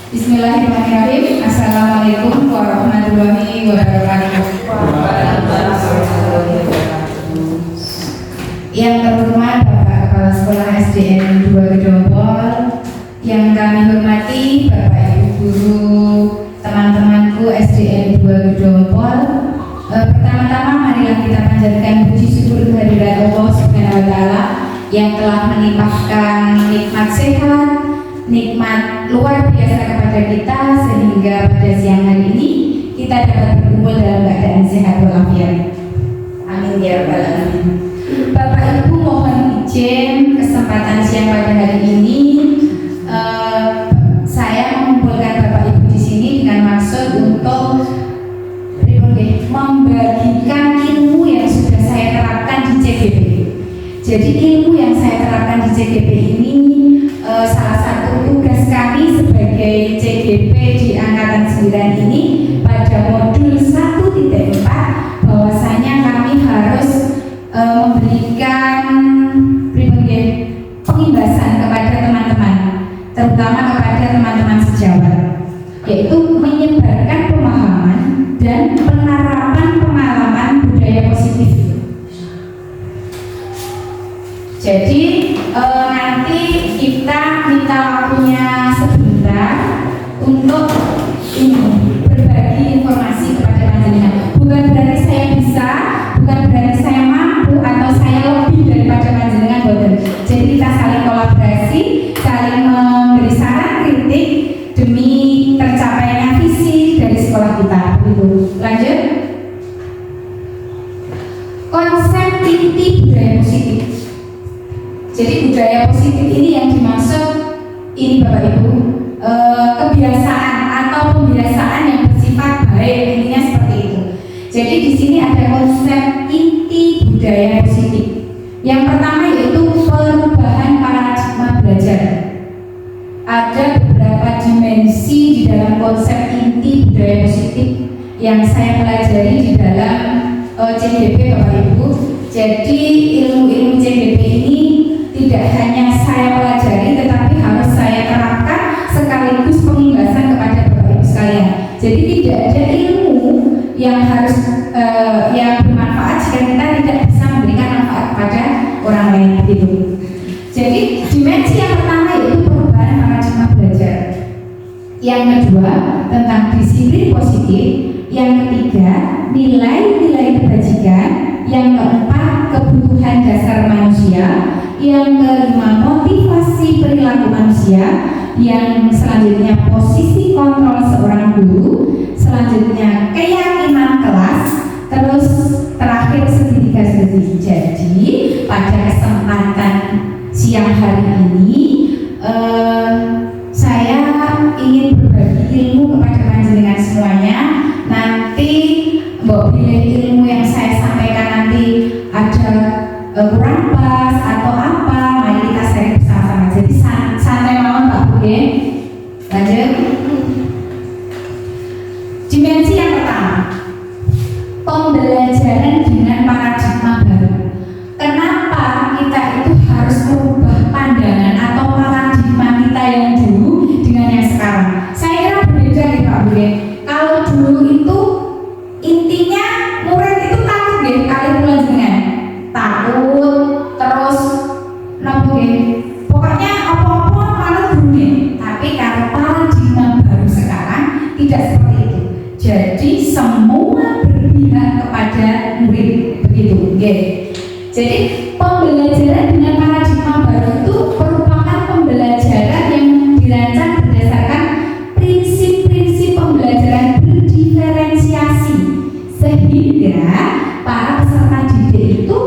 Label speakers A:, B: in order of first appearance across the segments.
A: Bismillahirrahmanirrahim. Assalamualaikum warahmatullahi wabarakatuh. Yang terhormat Bapak Kepala Sekolah SDN 2 Gedompol, yang kami hormati Bapak Ibu Guru, teman-temanku SDN 2 Gedompol. Pertama-tama marilah kita panjatkan puji syukur kehadirat Allah Subhanahu wa taala yang telah melimpahkan nikmat sehat, nikmat luar biasa kepada kita sehingga pada siang hari ini kita dapat berkumpul dalam keadaan sehat walafiat. Amin ya rabbal alamin. Bapak Ibu mohon izin kesempatan siang pada hari ini saya mengumpulkan Bapak Ibu di sini dengan maksud untuk membagikan ilmu yang sudah saya terapkan di CGP. Jadi ilmu yang saya terapkan di CGP ini salah satu tugas kami sebagai CGP di Angkatan 9 ini pada modul 1.4 bahwasanya kami harus memberikan pengimbasan kepada teman-teman, terutama kepada teman-teman sejawat, yaitu menyebarkan pemahaman dan penerapan pengalaman budaya positif. Jadi nanti kita minta waktunya sebentar untuk ini berbagi informasi kepada panjenengan. Bukan berarti saya bisa, bukan berarti saya mampu atau saya lebih daripada panjenengan, boten. Jadi kita saling kolaborasi, saling memberi saran kritik demi tercapainya visi dari sekolah kita. Begitu. Lanjut. Konsep inti budaya positif. Jadi budaya positif ini yang dimaksud ini Bapak Ibu kebiasaan atau pembiasaan yang bersifat baik, intinya seperti itu. Jadi di sini ada konsep inti budaya positif. Yang pertama yaitu perubahan paradigma belajar. Ada beberapa dimensi di dalam konsep inti budaya positif yang saya pelajari di dalam CGP Bapak Ibu. Jadi ilmu-ilmu CGP ini tidak hanya saya pelajari tetapi harus saya terapkan sekaligus pengimbasan kepada Bapak Ibu sekalian. Jadi tidak ada ilmu yang harus yang bermanfaat jika kita tidak bisa memberikan manfaat kepada orang lain gitu. Jadi dimensi yang pertama yaitu perubahan paradigma belajar. Yang kedua tentang disiplin positif. Yang ketiga nilai-nilai kebajikan. Yang keempat kebutuhan dasar manusia. Yang kelima motivasi perilaku manusia. Yang selanjutnya posisi kontrol seorang guru. Selanjutnya keyakinan kelas. Terus terakhir segitiga strategi. Jadi pada kesempatan siang hari ini saya ingin berbagi ilmu kepada panjenengan semuanya. Nanti mbok pilih ilmu yang saya sampaikan nanti ada kurang pas atau apa, mari kita sharing bersama-sama. Jadi santai mawon Pak Bu ya. Lanjut. Dimensi yang pertama, pembelajaran dengan paradigma baru. Kenapa kita itu harus merubah pandangan atau paradigma kita yang dulu dengan yang sekarang? Saya kira berbeda nih Pak Bu ya. Kalau dulu itu intinya murid itu takut ya kali pelajaran, takut terus nopo ya. Pokoknya apa-apa malah bunyi. Tapi kalau paradigma baru sekarang tidak seperti itu. Jadi semua berpihak kepada murid begitu. Okay. Jadi pembelajaran dengan paradigma baru itu merupakan pembelajaran yang dirancang berdasarkan prinsip-prinsip pembelajaran berdiferensiasi sehingga para peserta didik itu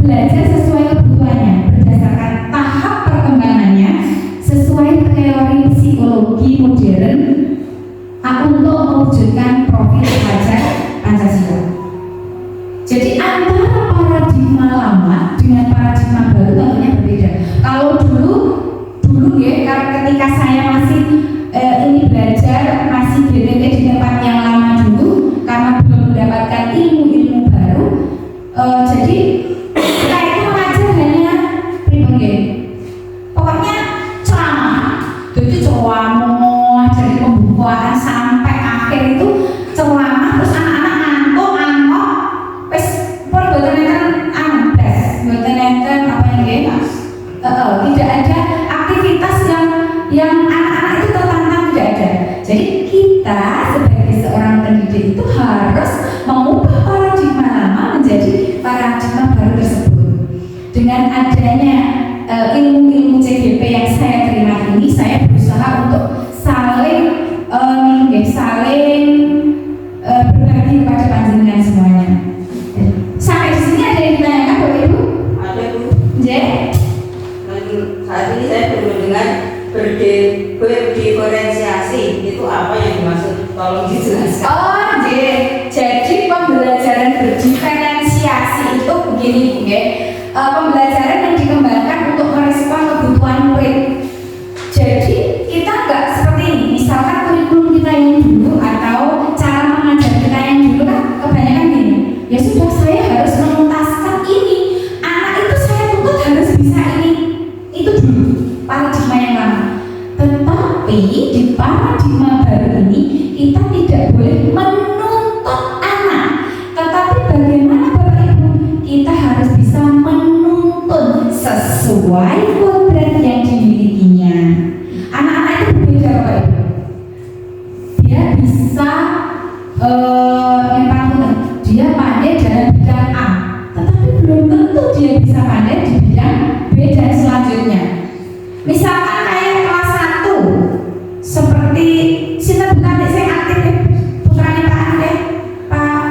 A: belajar sesuai kebutuhannya berdasarkan tahap perkembangannya sesuai teori psikologi modern untuk mewujudkan profil pelajar Pancasila. Jadi antara paradigma lama dengan paradigma baru tentunya berbeda. Kalau dulu ya, ketika saya masih ini belajar masih BTP di tempat yang lama dulu karena belum mendapatkan ilmu-ilmu baru, jadi kita itu mengajar hanya pribadi. Pokoknya ceramah, jadi ceramah dari kita sebagai seorang pendidik itu harus mengubah paradigma lama menjadi paradigma baru tersebut. Dengan adanya ilmu-ilmu CGP yang saya terima ini, saya berusaha untuk saling berbagi kepada panjenengan semuanya. Sampai di sini ada yang ditanyakan Bapak Ibu?
B: Ada Bu.
A: J.
B: Saat ini saya belum mendengar berdiferensiasi itu apa yang dimaksud? Tolong dijelaskan.
A: Oh, J. Jadi pembelajaran berdiferensiasi itu begini, ya. Pembelajaran yang dikembangkan untuk merespon kebutuhan murid. Jadi kita nggak seperti ini. Misalkan kurikulum kita yang dulu atau cara mengajar kita yang dulu kan kebanyakan gini. Ya sudah, saya harus menuntaskan ini. Anak itu saya tuntut harus bisa ini. Itu dulu paradigma yang lama. Tetapi di paradigma baru ini kita tidak boleh menuntut anak. Tetapi bagaimana Bapak Ibu? Kita harus bisa menuntun sesuai kodrat yang dimilikinya. Anak-anak itu berbeda Bapak Ibu. Dia bisa dia pandai dalam bidang A, tetapi belum tentu dia bisa pandai di bidang B dan selanjutnya. Misalkan kayak kelas 1 seperti sinten bukan saya aktif putrane Pak Ade, Pak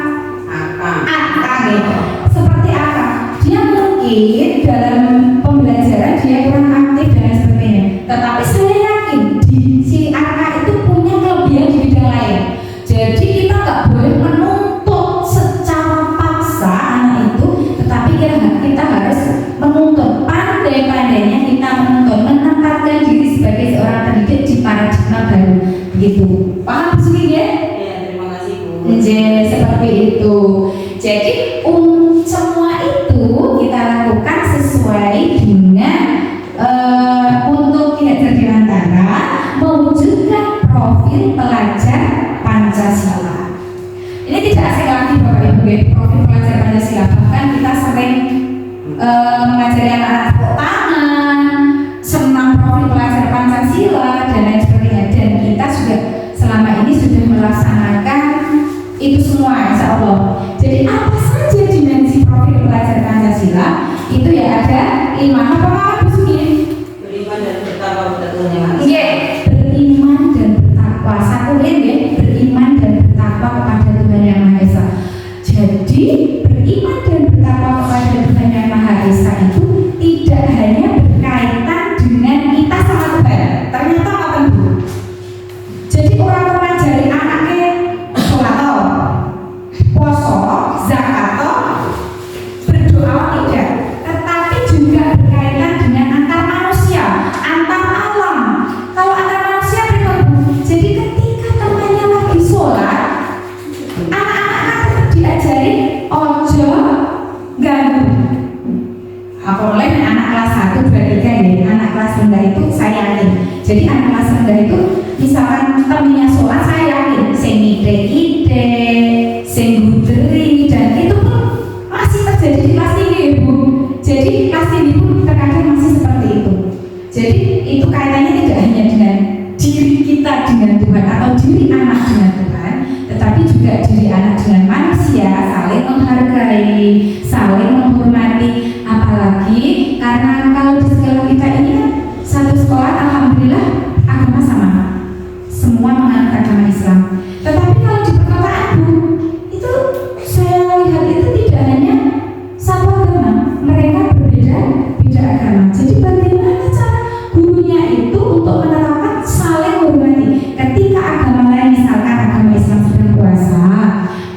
A: Aka gitu. Seperti apa? Dia mungkin dalam pembelajaran dia kurang aktif dan sebagainya. Tetapi saya yakin di si Aka itu punya kelebihan di bidang lain. Jadi kita nggak boleh menuntut secara paksa anak itu, tetapi kita harus menuntut pandai-pandainya kita menuntut menempatkan diri sebagai seorang pendidik di paradigma baru. Begitu. Paham sedikit ya?
B: Ya, terima kasih Bu.
A: Seperti itu. Jadi semua itu kita lakukan sesuai dengan untuk pihak Dirgantara mewujudkan profil pelajar Pancasila. Ini tidak asing lagi Bapak Ibu, profil pelajar Pancasila. Bahkan kita sering mengajari anak-anak tepuk tangan, senam profil pelajar Pancasila dan lain sebagainya. Dan kita juga selama ini sudah melaksanakan itu semua, insya Allah. Jadi apa saja dimensi profil pelajar Pancasila itu ya ada 5 apa
B: Beriman dan bertakwa kepada Tuhan Yang Maha Esa.
A: Iya, beriman dan bertakwa. Satu ya, beriman dan bertakwa kepada Tuhan Yang Maha Esa. Jadi beriman dan bertakwa kepada Tuhan Yang Maha Esa itu tidak hanya berkaitan dengan kita sama Tuhan. Ternyata apa Bu? Jadi orang mengajari anaknya sholat, puasa, zakat, berdoa tidak, tetapi juga berkaitan dengan antar manusia, antar alam. Kalau antar manusia pribadi, jadi ketika temannya lagi sholat, anak-anak tetap diajari ojo ganggu. Apalagi anak kelas 1, 2, 3 ya, anak kelas rendah itu saya yakin. Jadi anak kelas rendah itu misalkan temannya sholat, saya yakin sing ide-ide, sing guderi, dan itu pun masih terjadi di kelas tinggi ya Bu. Jadi kelas tinggi pun terkadang masih seperti itu. Jadi itu kaitannya tidak hanya dengan diri kita dengan Tuhan atau diri anak dengan Tuhan, tetapi juga diri anak dengan manusia, saling menghargai, saling menghormati. Apalagi karena kalau di sekolah kita ini kan satu sekolah alhamdulillah agama sama, semua menganut agama Islam. Tetapi kalau di perkotaan Bu, itu saya lihat itu tidak hanya satu agama, mereka berbeda agama. Jadi bagaimana cara gurunya itu untuk menerapkan saling menghormati ketika agama lain, misalkan agama Islam sedang puasa,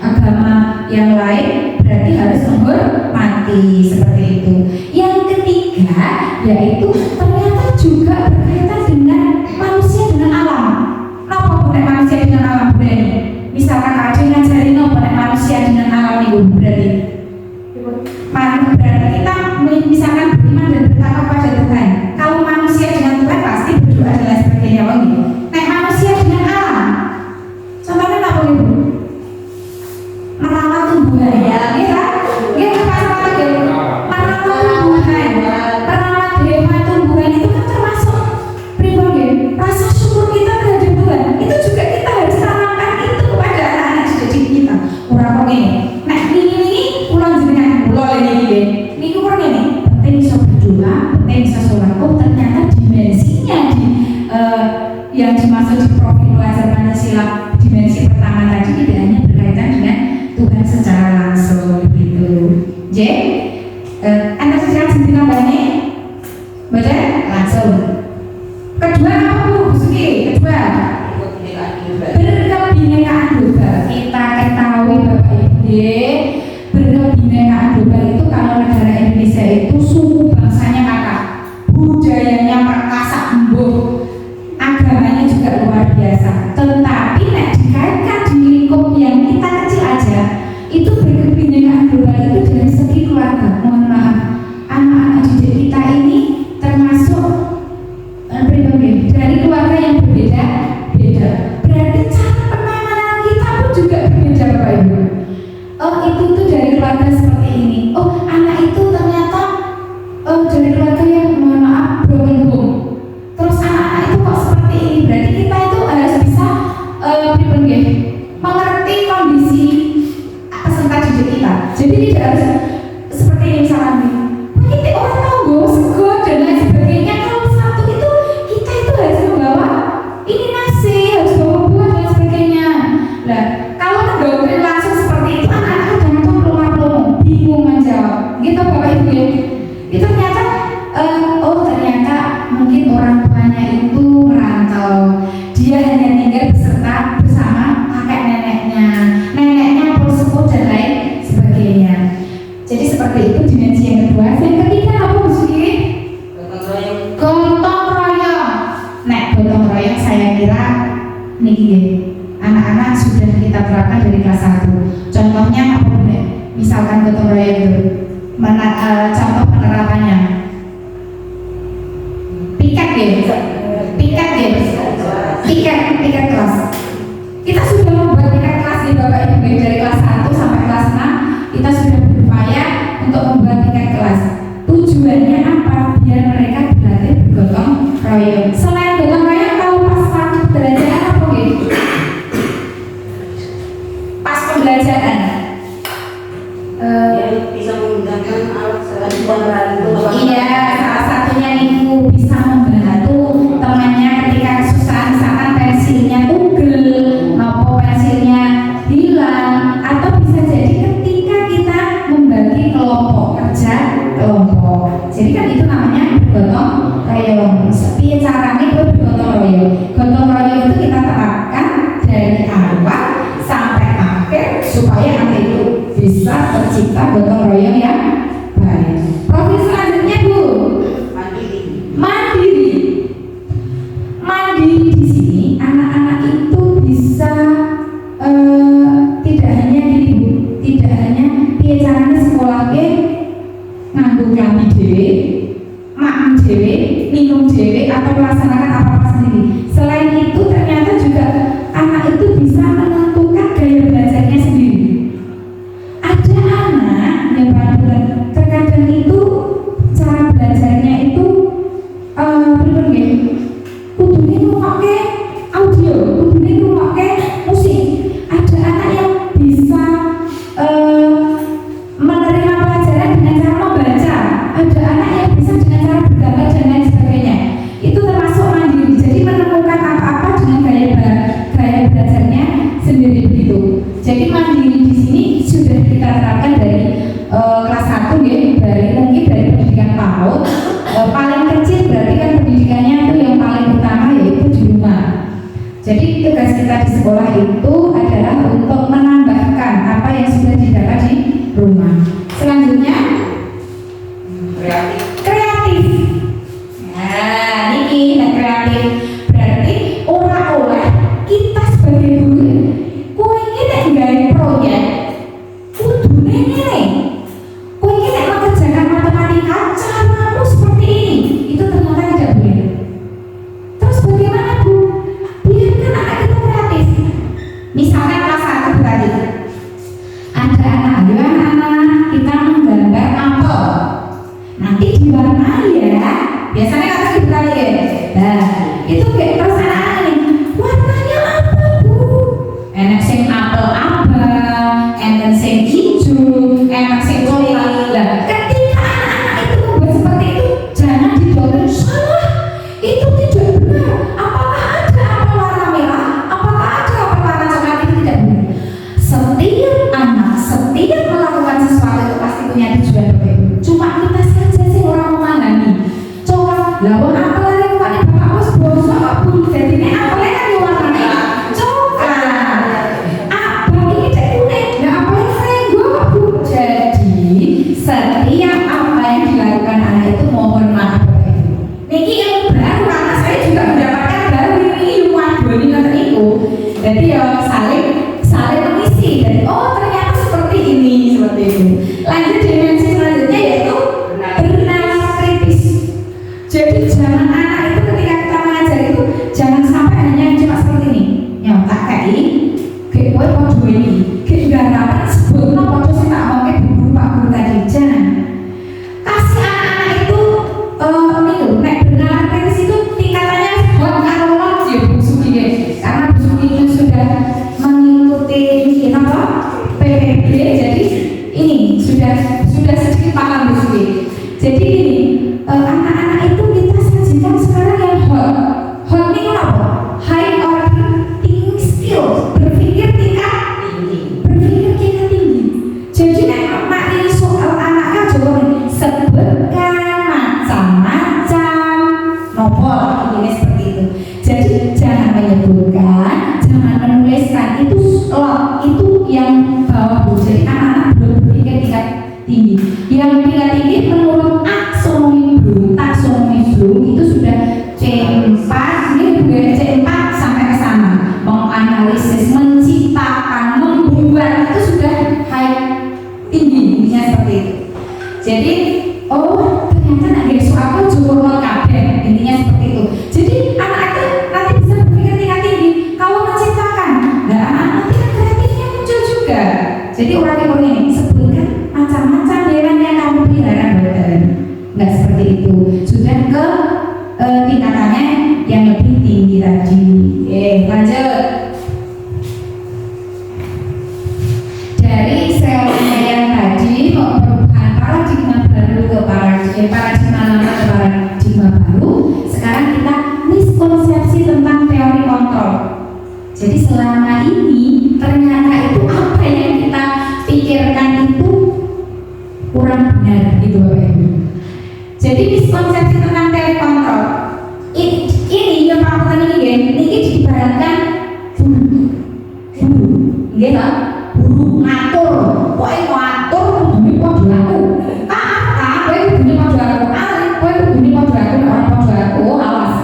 A: agama yang lain berarti harus menghormati, seperti itu. Yang ketiga yaitu ternyata juga berkaitan dengan manusia dengan alam. Kenapa boleh manusia dengan alam berani? Misalkan ada ngajarin manusia dengan alam itu berarti kita misalkan beriman dan bertakwa pada Tuhan. Kalau manusia dengan Tuhan pasti berdoa dan lain sebagainya. Nek manusia dengan alam, contohnya apa Ibu? Merawat tumbuhan ya, merawat tumbuhan, merawat hewan tumbuhan itu kan termasuk pribadi. Rasa syukur kita terhadap Tuhan itu juga kita harus tanamkan Niki ya, anak-anak sudah kita terapkan dari kelas 1. Contohnya apa Bunda? Misalkan gotong royong itu, contoh penerapannya. Piket ya, piket kelas. Kita sudah membuat piket kelas di Bapak Ibu dari kelas 1 sampai kelas 6. Kita sudah berupaya untuk membuat piket kelas. Tujuannya apa? Biar mereka berlatih bergotong royong. Selain gotong royong, kalau pas waktu belajar apa gitu? Pas pembelajaran
B: bisa menggunakan alat selain pembantu.
A: iya, salah satunya itu bisa membantu temannya ketika kesusahan, misalkan pensilnya tugel, nopo pensilnya hilang, atau bisa jadi ketika kita membagi kelompok kerja kelompok. Jadi kan itu namanya bergotong royong. Piye caranya itu bergotong royong? Gotong royong itu kita terapkan dari awal sampai akhir supaya anak itu bisa tercipta gotong royong yang baik. Profil selanjutnya Bu, mandiri. Mandiri di sini anak-anak itu bisa tidak hanya piye caranya sekolah ke nganggo klambi dhewe, makan dhewe, minum dhewe atau melaksanakan apa-apa sendiri. Selain itu ternyata juga anak itu bisa menentukan gaya belajarnya sendiri. Ada anak yang terkadang itu cara belajarnya itu kudune ngrungokke audio, kudune ngrungokke musik. Ada anak yang bisa menerima pelajaran dengan cara membaca. Ada anak yang bisa dengan cara bergambar dan lain sebagainya. Itu termasuk mandiri. Jadi menemukan apa-apa dengan gaya belajarnya sendiri begitu. Jadi mandiri di sini sudah kita terapkan dari kelas 1 ya, mungkin dari pendidikan PAUD. Paling kecil berarti kan pendidikannya itu yang paling utama yaitu di rumah. Jadi tugas kita di sekolah itu adalah untuk menambahkan apa yang sudah didapat di rumah. Selanjutnya kreatif. Nah, ini kreatif berarti ora oleh kita sebagai guru kowe iki nek nggawe proyek kudune ngene. Kowe iki nek mengerjakan matematika caramu seperti ini. Itu ternyata tidak boleh. Terus bagaimana Bu? Biarkan anak kita kreatif. Misalkan kelas 1 tadi ada anak-anak kita menggambar apel. Nanti diwarnai ya. Biasanya kata kita ya. Nah, itu kayak terus anak-anak ini warnanya apa Bu? Enak sing apel abang, enak sing hijau, enak sing coklat. Lah, ketika anak-anak itu membuat seperti itu, jangan didoktrin salah. Itu tidak benar. Apakah ada apel warna merah? Apakah ada apel warna coklat? Itu tidak benar. Setiap melakukan sesuatu itu pasti punya tujuan berbeda. Cuma kita saja sih orang memahami. Coba, lawan apel lari kok nih bapak bos bosok Bu. Jadi ini apelnya kan warnanya coklat. Abang ini cek kuning. Nah apelnya frengo kok Bu. Jadi setiap apa yang dilakukan anak itu mohon maaf Bapak Ibu. Niki ilmu baru karena saya juga mendapatkan baru ini ilmu adoni nanti itu. Jadi ya saling mengisi. Dan oh ternyata seperti ini, seperti itu. Lanjut dimensi selanjutnya yaitu bernalar kritis. Jadi jangan anak itu ketika kita mengajar itu jangan sampai hanya cuma seperti ini. Nyontak kayak ini, kayak kowe podo ini, kayak garapan sebelumnya podo sih tak mau kayak guru Pak Guru tadi. Jangan kasih anak-anak itu nek bernalar kritis itu tingkatannya buat karolot ya Bu Sugi ya. Karena Bu Sugi itu sudah mengikuti apa PPB, jadi ini sudah sedikit paham Bu Sugi. Jadi ini anak-anak itu kita sajikan sekarang yang hot ini apa? High order thinking skill, berpikir tingkat tinggi. Jadi nek materi soal anaknya coba sebutkan macam-macam nopo ini seperti itu. Jadi jangan menyebutkan, jangan menuliskan itu yang bawah Bu. Jadi anak-anak belum berpikir tingkat tinggi. Yang tingkat tinggi menurut taksonomi Bloom itu sudah C4, ini juga C4 sampai ke sana. selama ini ternyata itu apa yang kita pikirkan itu kurang benar gitu Bapak Ibu. Jadi miskonsepsi tentang telekontrol ini yang paling ini diibaratkan guru, nggih ta? Guru ngatur, kowe ngatur kudune padha aku. Kowe kudune padha aku. Kowe kudune padha aku, ora padha aku, awas.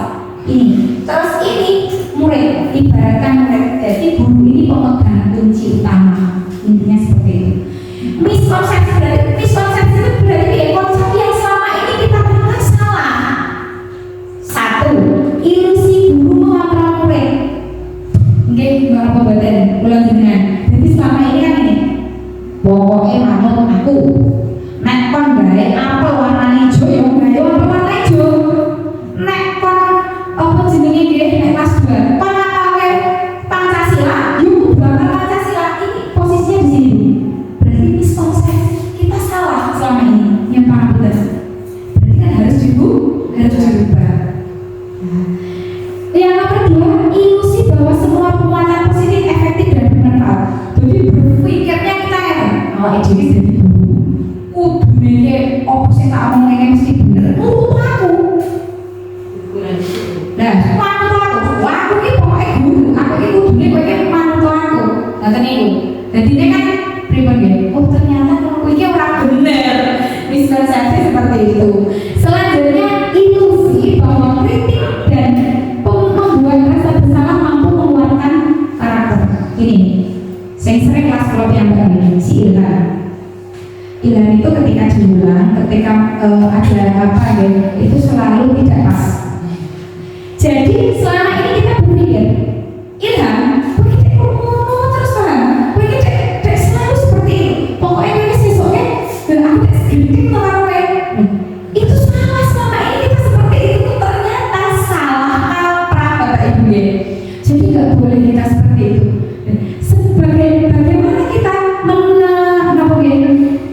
A: Ini. Terus ini murid, ibaratkan murid. Jadi guru ini pemegang kunci utama. Intinya seperti itu. Miskonsepsi itu berarti konsep yang selama ini kita pernah salah. Satu, ilusi guru mengontrol murid. Nggih, ora pembaten, kula jenengan. Jadi selama ini kan ini, pokoknya manut aku. Nek kon gawe apel warna ijo, ya gawe apel warna ijo. Nek kon apa jenenge nggih nek kelas 2, kon ngapalke Pancasila, yo bakal Pancasila. Ini posisinya di sini. Berarti miskonsepsi kita salah selama ini. Yang pangapunten. Berarti kan harus dirubah. Yang kedua, ilusi bahwa semua penguatan positif efektif dan bermanfaat. Jadi berpikirnya kita ya, oh jadi jadi guru, bener apa sih tak omong ngene mesti bener. Aku. Nah, aku ki pokoke guru, aku ki kudune kowe ki manut aku. Ngoten niku. Dadi nek kan pripun nggih? Oh ternyata kowe ki ora bener. Miskonsepsi seperti itu. Selanjutnya ilusi bahwa kritik dan membuat rasa bersalah mampu menguatkan karakter. Ini, saya sering kelas kalau yang ini si Ilham. Ilham itu ketika diulang, ketika ada apa ya, itu selalu tidak pas. Jadi selama ini kita berpikir, Ilham, begitu ngomong terus paham, begitu selalu seperti itu. Pokoknya kita sesoknya dan aku tidak sedikit melakukan. Itu salah selama ini kita seperti itu ternyata salah kaprah Bapak Ibu ya. Jadi nggak boleh kita seperti itu. Bagaimana kita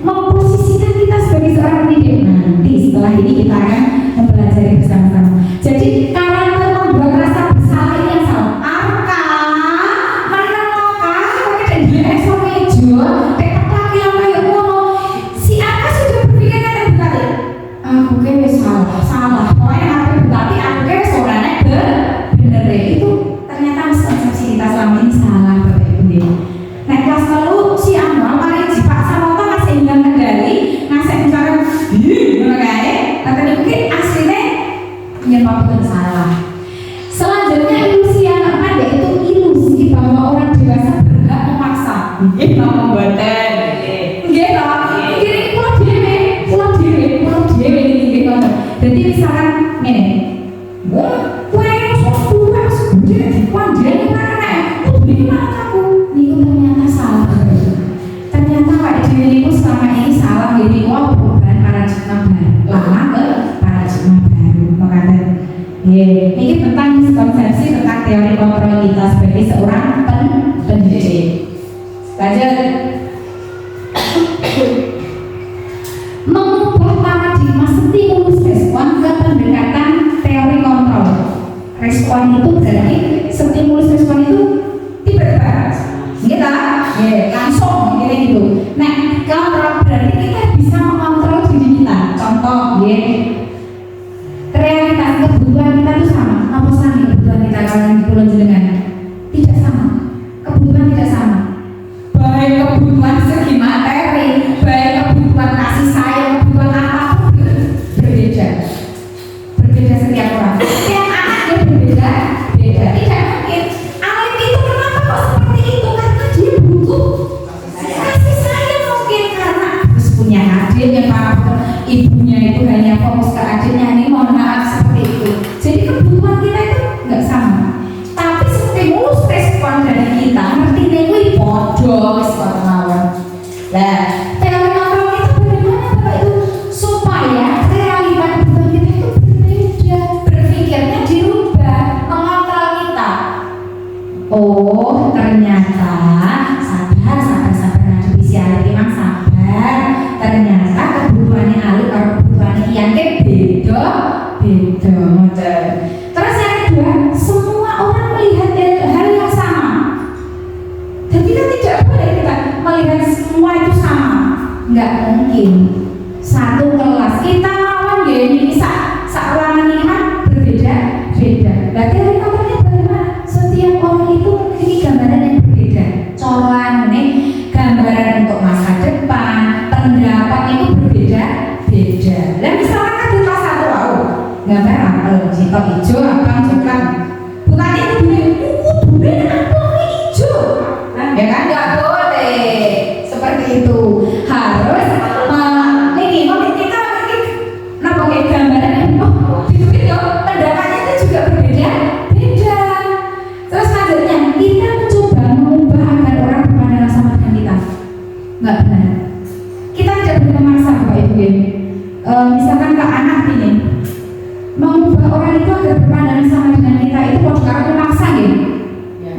A: memposisikan kita sebagai seorang pendidik nanti setelah ini kita akan mempelajari bersama-sama. Jadi karakter membuat rasa bersalah ini yang salah. Arka, mana Arka? Pakai dia esok mejo, tekak lagi yang kayak ngono. Si Arka sudah berpikir kan berkali. Aku kayak salah. Pokoknya aku berarti aku kayak seorangnya bener itu ternyata miskonsepsi kita selama ini salah Bapak Ibu. Nah kelas lalu si Amal mari dipaksa nonton masih hilang kendali ngasih misalkan gimana kayak nanti mungkin aslinya menyebabkan salah. Selanjutnya ilusi yang keempat yaitu ilusi bahwa orang dewasa berhak memaksa. Ini nama buatan. Jadi misalkan ini, ternyata salah. Ternyata Pak Dewi selama ini salah jadi perubahan paradigma lama ke paradigma baru. Makanya, ini tentang miskonsepsi tentang teori kontrol kita sebagai seorang pendidik. Lanjut. Mengubah paradigma stimulus respon ke pendekatan teori kontrol. Respon itu berarti stimulus respon itu tiba-tiba kita langsung gitu. Nah, kontrol berarti kita bisa mengontrol diri kita. Contoh, realitas kebutuhan kita itu sama. Apa sama kebutuhan kita kalau di pulau jenengan? Tidak sama. Kebutuhan tidak sama. Baik kebutuhan segi materi, baik kebutuhan kasih sayang, kebutuhan apapun berbeda setiap orang. Setiap anak dia berbeda. Tidak mungkin. Anak itu kenapa kok seperti itu? Karena dia butuh kasih sayang mungkin karena harus punya adik yang ibunya itu hanya fokus ke adiknya. Ini mohon maaf seperti itu. Jadi kebutuhan kita itu nggak sama. Tapi stimulus respon dari kita ngerti itu bodoh respon lawan. Nah, teori kontrol itu bagaimana Bapak itu supaya realita kebutuhan kita itu berbeda, berpikirnya dirubah, mengontrol kita. Oh, ternyata sabar ngadepi siaran memang sabar. Ternyata kebutuhannya Alif kalau kebutuhannya Ian beda. Terus yang kedua, semua orang melihat hal yang sama. nggak mungkin satu kelas kita lawan ya ini sak ruangan ini kan berbeda. Berarti hari kontrolnya bagaimana? Setiap orang itu memiliki gambaran yang berbeda. Coran nih gambaran untuk masa depan, pendapat itu berbeda. Dan misalkan kan di kelas satu gambar apel, sitok hijau, abang coklat. Bukannya itu boleh apel hijau, ya kan? Nggak boleh seperti itu. Harus kita napa kayak gambaran pendapatnya itu juga berbeda. Terus selanjutnya kita mencoba mengubah agar orang berpandangan sama dengan kita. Nggak benar. Kita tidak boleh memaksa Bapak Ibu ya. Misalkan ke anak ini mengubah orang itu agar berpandangan sama dengan kita itu kalau memaksa ya.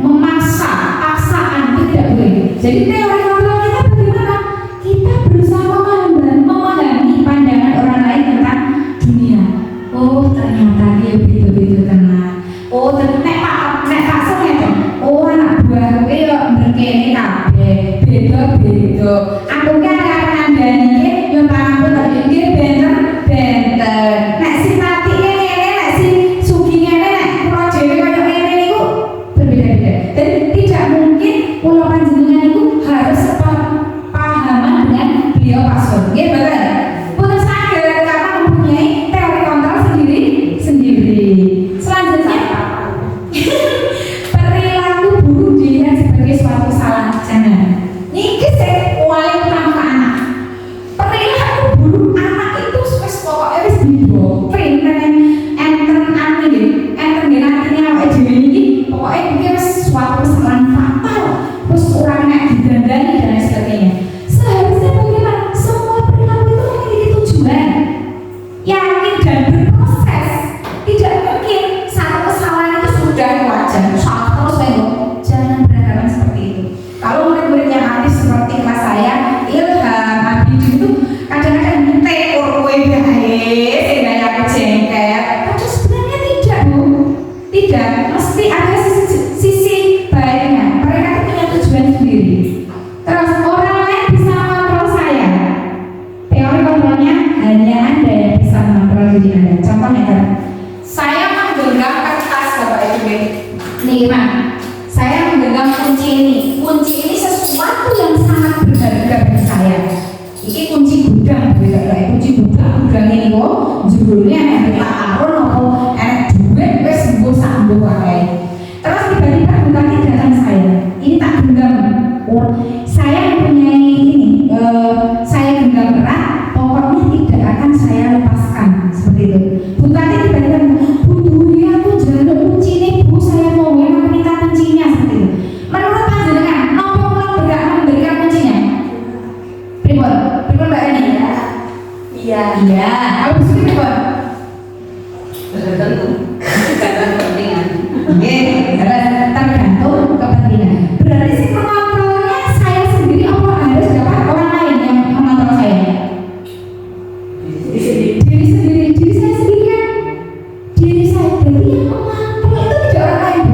A: Memaksa, paksaan itu tidak boleh. Jadi teori kontrol kita bagaimana? Kita berusaha memahami pandangan orang lain tentang dunia. Oh ternyata dia begitu tenang. Oh ternyata nek pak itu. Oh anak buah gue yo berkene kabeh. Beda. Aku kan ngandani yo pangku tadi benten. Nek si tati ngene nek si sugi ngene nek kula dhewe koyo ngene niku berbeda-beda. Dan tidak mungkin kula panjenengan itu harus sepahaman dengan beliau paslon. Nggih betul. Pun saged karena mempunyai teori kontrol sendiri. Selanjutnya perilaku buruk dilihat sebagai suatu salah jangan. Niki sing paling utama ke anak. Perilaku buruk anak itu wis pokoknya wis didoktrin enten nantinya awake dhewe iki pokoknya iki wis suatu kesalahan fatal. Terus orang nek didandani dan lain sebagainya. Seharusnya bagaimana? Semua perilaku itu memiliki tujuan. Yakin dan berproses. Tidak mungkin satu kesalahan itu sudah wajar. Salah terus jangan beranggapan seperti itu. Kalau murid-murid yang aktif seperti kelas saya, Ilham, Abidi itu kadang-kadang tekur kowe bae sehingga aku jengkel. Padahal sebenarnya tidak, Bu. Tidak, mesti ada sisi baiknya. Mereka itu punya tujuan sendiri. Terus orang lain bisa mengontrol saya. Teori kontrolnya hanya Anda yang bisa mengontrol diri Anda. Contohnya kan, saya menggenggam kertas Bapak Ibu. Nih Pak, saya menggenggam kunci ini. Kunci ini sesuatu yang sangat berharga bagi saya. Ini kunci gudang, kunci gudang ini kok judulnya enak arun atau enak duit wes gue sanggup pakai. Terus tiba-tiba bukannya datang saya. Ini tak genggam. Saya mempunyai ini. Saya genggam erat. Pokoknya tidak akan saya lepaskan seperti itu. Bukannya tiba-tiba Bu Duri aku jaluk kunci ini Bu, saya mau minta kuncinya seperti itu. Menurut panjenengan, nopo kula berhak memberikan kuncinya? Pripun Mbak Eni? Iya. Kalau begitu pripun?
B: Tergantung kepentingan.
A: Tergantung kepentingan. Berarti si pengontrolnya saya sendiri apa harus dapat orang lain yang mengontrol saya? Diri saya sendiri kan? Diri saya berarti yang mengontrol itu tidak orang lain.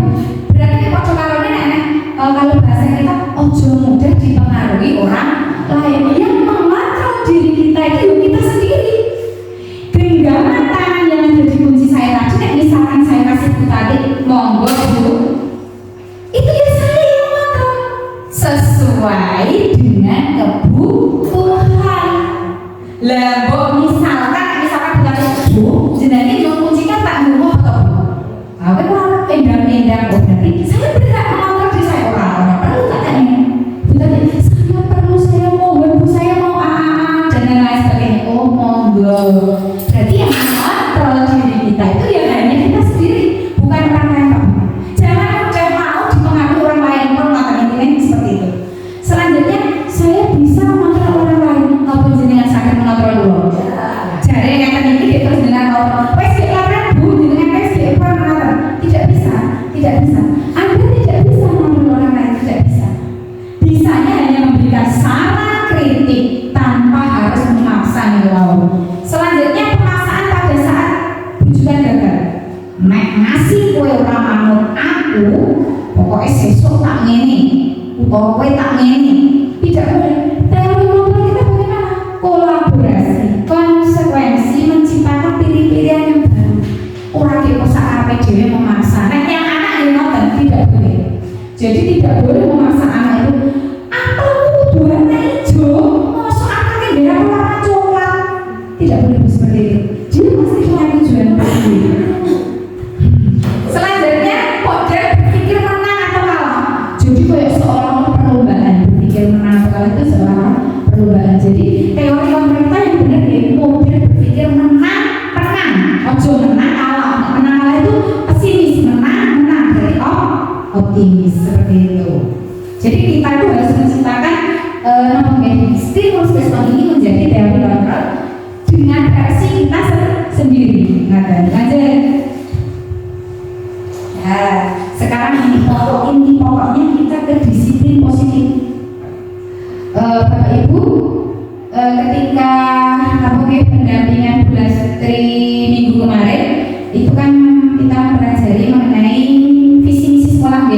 A: Berarti ojo kalau bahasa kita ojo mudah dipengaruhi orang lain. Yang mengontrol diri kita itu kita sendiri. Genggaman tangan yang ada di kunci saya tadi, misalkan saya kasih Bu tadi, monggo Bu, itu ya saya yang mengontrol sesuai dengan kebutuhan. Lah misalkan Bu, jenenge yo kuncikan tak ngomong atau Bu. Aku kalau endang-endang berarti saya berhak mengontrol diri saya orang perlu katanya. Bu tadi saya perlu, saya mau Bu, saya mau dan lain sebagainya. Oh monggo. Berarti yang mengontrol diri kita itu ya hanya kita sendiri, bukan orang lain. Jangan mudah mau dipengaruhi orang lain. Kalau intinya seperti itu. Selanjutnya saya bisa mengontrol orang lain. Apa jenengan sakit mengontrol dulu? Jare yang akan ini terus dengan kontrol. Wes dilarang Bu, dengan wes dilarang. Tidak bisa. Anda tidak bisa mengontrol orang lain, tidak bisa. Bisanya hanya memberikan saran kritik tanpa harus memaksa nilai. Selanjutnya pemaksaan pada saat rujukan gagal. Nek ngasih kue orang manut aku, pokoknya sesuk tak ngene, utawa kue tak ngene. Tidak boleh. Teori kontrol kita bagaimana? Jadi tidak boleh memaksa anak itu apa lu warna hijau, masuk anaknya beda warna coklat. Tidak boleh seperti itu. Dia pasti punya tujuan sendiri. Selanjutnya, model berpikir menang atau kalah. Jadi kayak seorang perlombaan, berpikir menang atau kalah itu seorang perlombaan. Jadi teori mereka yang benar ya, model berpikir menang, ojo menang kalah. Menang kalah itu pesimis, menang dari optimis seperti itu. Jadi kita itu harus menciptakan stimulus respon ini menjadi teori kontrol dengan versi kita sendiri. Lanjut. Nah, sekarang ini pokoknya kita ke disiplin positif. Bapak Ibu, ketika pendampingan Bu Lastri minggu kemarin, itu kan kita mempelajari mengenai visi misi sekolah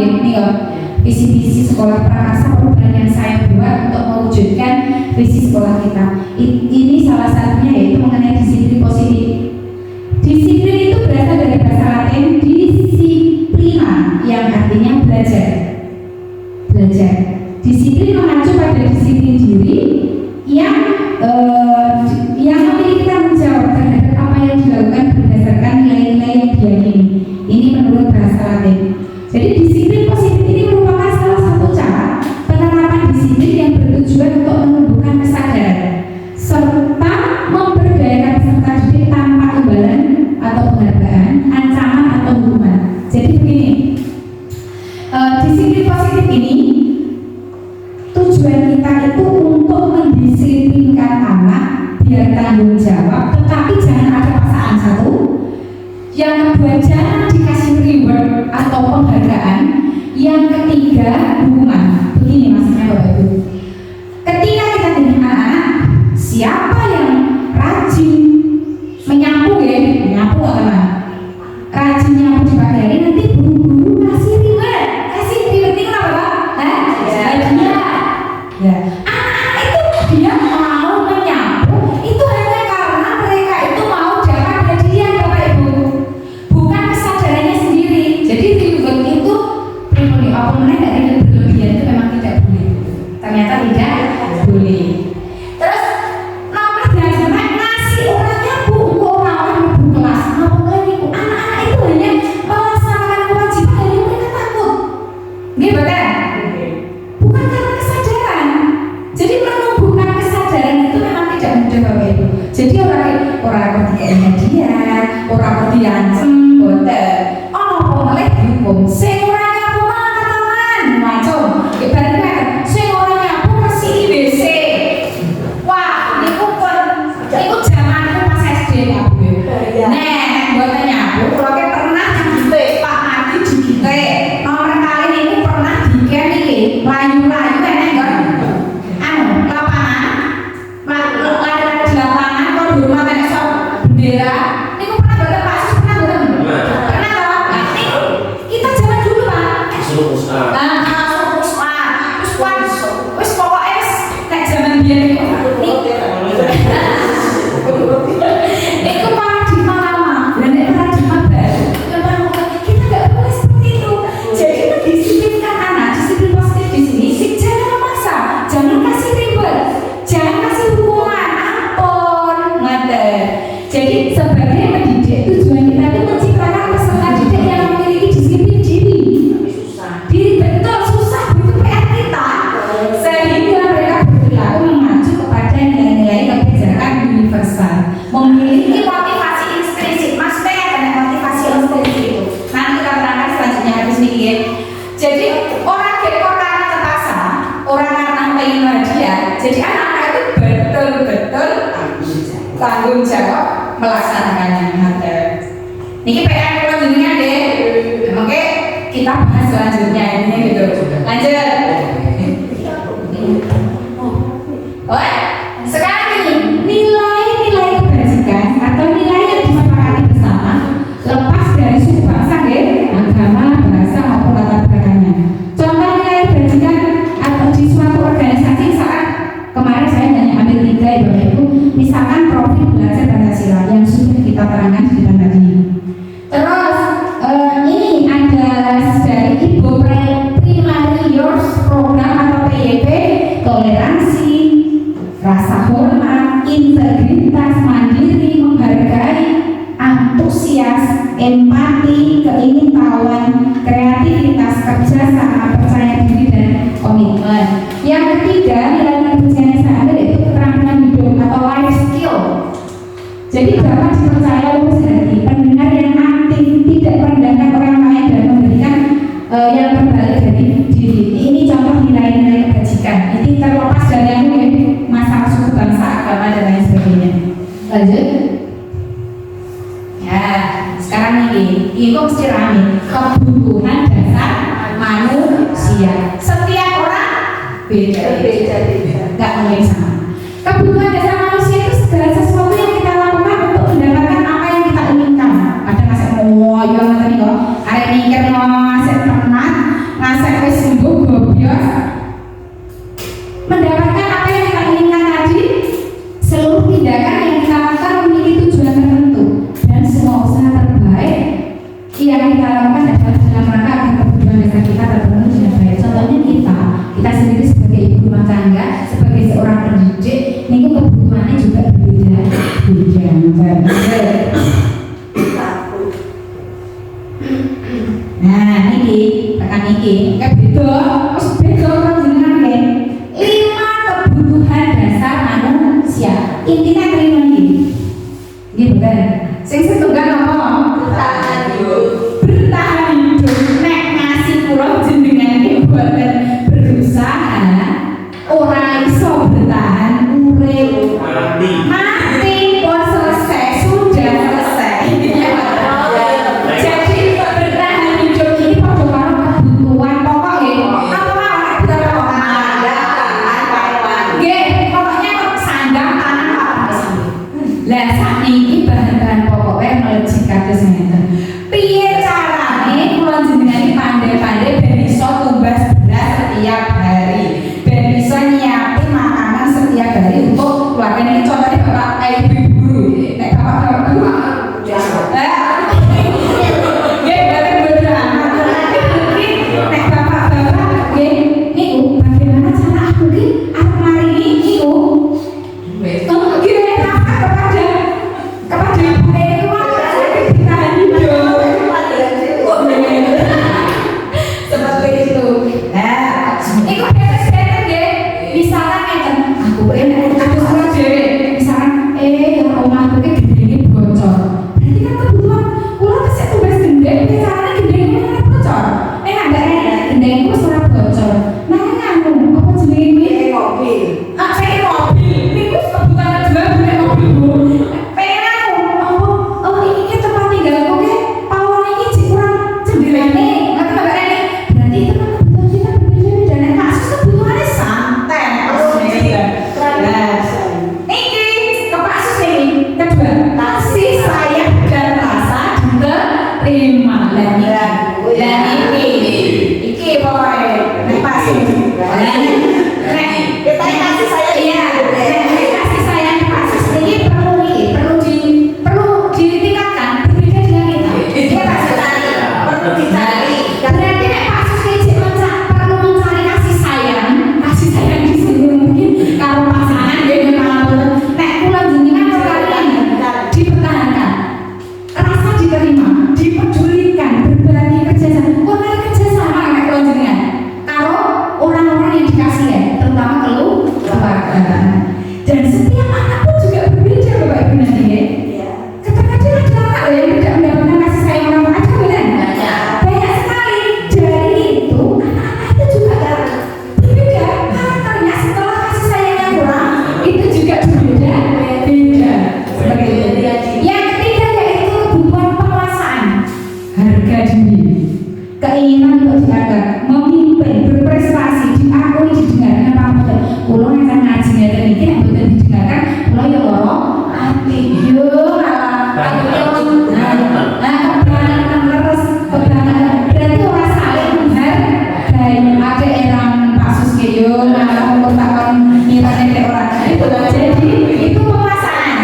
A: visi misi sekolah prakarsa perubahan yang saya buat untuk mewujudkan visi sekolah kita. Ini salah satunya yaitu mengenai disiplin positif. Disiplin itu berasal dari bahasa Latin disiplina yang artinya belajar. Disiplin mengacu pada disiplin diri yang memiliki tanggung jawab terhadap apa yang dilakukan berdasarkan nilai-nilai yang diyakini. Ini menurut bahasa Latin. Jadi disiplin positif ini merupakan salah satu cara penerapan disiplin yang bertujuan untuk menumbuhkan kesadaran serta memberdayakan peserta didik tanpa imbalan atau penghargaan, ancaman atau hukuman. Jadi begini, disiplin positif ini tujuan kita itu untuk mendisiplinkan anak biar tanggung jawab, tetapi jangan ada paksaan satu. Yang kedua, jangan dikasih reward atau penghargaan. Yang ketiga, hukuman. Begini maksudnya Bapak Ibu. Ketika kita dengan anak-anak, siapa yang rajin menyapu apa? Rajin nyapu di pagi hari, nanti buru-buru kasih reward. Kasih reward itu apa Pak? Ya. Anak-anak itu dia mau menyapu itu hanya karena mereka itu mau dapat hadiah Bapak Ibu, bukan kesadarannya sendiri. Jadi reward itu dari berlebihan itu memang tidak boleh. Ternyata tidak boleh. Terus nomor belajar ngasih orang nyapu orang kelas. Anak-anak itu hanya melaksanakan kewajiban dari mereka takut. Betul? Bukan karena kesadaran. Jadi menumbuhkan kesadaran itu memang tidak mudah Bapak Ibu. Jadi orang ketika dia, orang diancam, boten. Oleh hukum, sing ora nyapu malah ketahuan, macam. Ibaratnya sing ora nyapu bersih WC. Wah, niku zamanku pas SD nyapu. Nek boten nyapu, kula pernah digite Pak Mati digite. Nomor kali niku pernah diken iki, layu-layu enek lapangan di lapangan kok di rumah enek sok bendera niku pernah boten Pak Sus pernah toh kita jalan dulu Pak wis pokoknya nek zaman biyen itu paradigma lama dan paradigma baru kita nggak boleh seperti itu. Jadi mendisiplinkan anak, disiplin positif di sini jangan memaksa, jangan kasih reward, jangan kasih hukuman, ampun, ngaten. Jadi sebagai pendidik tujuan kita itu menciptakan peserta didik yang memiliki disiplin diri betul susah itu PR kita, sehingga mereka berperilaku mengacu kepada nilai-nilai kebijakan universal, memiliki motivasi intrinsik. Maksudnya ada motivasi intrinsik itu nanti kita terangkan selanjutnya habis mikir. Jadi orang terpaksa, orang karena pengen hadiah, jadi anak-anak itu betul-betul tanggung jawab melaksanakannya. Ini PR kita jenengan deh. Oke, kita bahas selanjutnya ini gitu. Lanjut. Sekarang ini nilai-nilai kebajikan atau nilai yang disepakati bersama lepas dari suku bangsa, agama, bahasa maupun latar belakangnya. Contoh nilai kebajikan atau di suatu organisasi saat kemarin saya hanya ambil 3 ya Bapak Ibu. Misalkan profil belajar Pancasila yang sudah kita terangkan di depan tadi. Terus ini ada dari Ibu Prima beda. Nggak mungkin sama. Kebutuhan dasar manusia itu segala sesuatu yang kita lakukan untuk mendapatkan apa yang kita inginkan. Ada ngasih ngoyo nanti kok, ada mikir mau ngasih teman, ngasih wis sembuh gobios. Mendapatkan apa yang kita inginkan tadi, seluruh tindakan yang kita lakukan memiliki tujuan tertentu dan semua usaha terbaik yang kita lakukan adalah dalam rangka agar kebutuhan dasar kita terpenuhi dengan baik. Contohnya kita sendiri sebagai ibu rumah tangga, sebagai seorang pendidik, ini kebutuhannya juga berbeda. Nah, ini tekan ini, kayak beda, harus beda orang jenengan kan. 5 kebutuhan dasar manusia. Intinya terima ini. Gitu kan? Sing setunggal apa? Bertahan hidup. Nek ngasih pulau jenengan iki buatan berusaha. Orang iso bertahan urip. Mati pun selesai, sudah selesai. Jadi bertahan hidup ini pada karo kebutuhan pokok ya. Apa kita pokoknya sandang tanah apa sih? Lah sakniki bahan-bahan pokoknya melejit kados ngeten. Piye carane kula jenengan pandai-pandai ben iso tumbas beras setiap hari. Ben iso nyiapin makanan setiap hari untuk keluarga ini. Contohnya bapak ibu guru, nek bapak guru bagaimana cara aku aku mari ini kepada ibu bertahan hidup seperti itu. Nah, itu beres-beres ya. Misalkan aku surat dewe, misalkan omahku gendenge bocor. Berarti kan kebutuhan kula tesih tugas gendeng, carane gendenge ora bocor. Enggak gendengku ora bocor. Nah, nganu apa jenenge kuwi? Mobil. Mobil. Niku kebutuhan dua bener mobil. Pengen apa? Ini ke tempat tinggalku ke pawon iki cek kurang jendelane. Ngerti enggak ini? Berarti itu kan kebutuhan kita berbeda-beda. Nek kasus kebutuhannya santai. Ini kepasus ini kedua kasih sayang dan rasa diterima. Dan ini pokoknya pasus. Kita kasih sayang iya. Kasih sayang pasus ini perlu ditingkatkan berbeda dengan kita. Dia perlu dicari. Berarti nek pasus ini perlu mencari kasih sayang di sini mungkin kalau pasangan dia memang nek kula jenengan sekalian dipertahankan, rasa diterima, dipedulikan, berbagi kerjasama. Orang kerjasama nek kula jenengan kalau orang-orang yang dikasih ya, terutama keluarga. Dan setiap anak pun juga berbeda Bapak Ibu nanti ya. Kadang-kadang ada anak yang tidak mendapatkan kasih sayang orang tua, ada bukan? Banyak sekali. Dari itu anak-anak itu juga berbeda karakternya setelah kasih sayangnya kurang, itu juga berbeda. Seperti itu. Yang ketiga yaitu kebutuhan penguasaan, harga diri, keinginan untuk dianggap, memimpin, berprestasi, diakui, didengarkan apa betul. Kulo akan ngaji ngeten iki nek mboten didengarkan, kulo ya loro ati. Yo kebanyakan leres, berarti ora saling menghargai. Ada erang kasus ke yo malah takon nilai ora. Jadi itu penguasaan.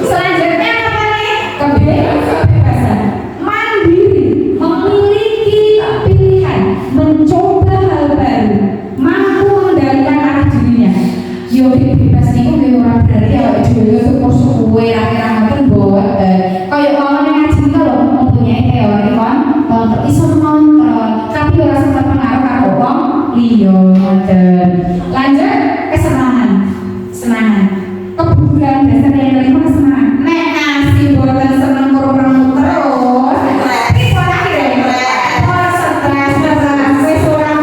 A: Selanjutnya apa nih? Kebebasan. Mandiri, memiliki pilihan, mencoba hal baru, mampu mengendalikan arah dirinya. Yo bebas niku nggih ora berarti awake dhewe syukur suwe ra ngoten mboten. Kaya mawon ngaji niku lho mempunyai teori kontrol, iso kontrol, tapi ora sampai pengaruh karo wong liya ngoten. Lanjut kesenangan. Kebutuhan dasar yang kelima kesenangan. Nek ngasih boten seneng kurang terus. Iki ora stres,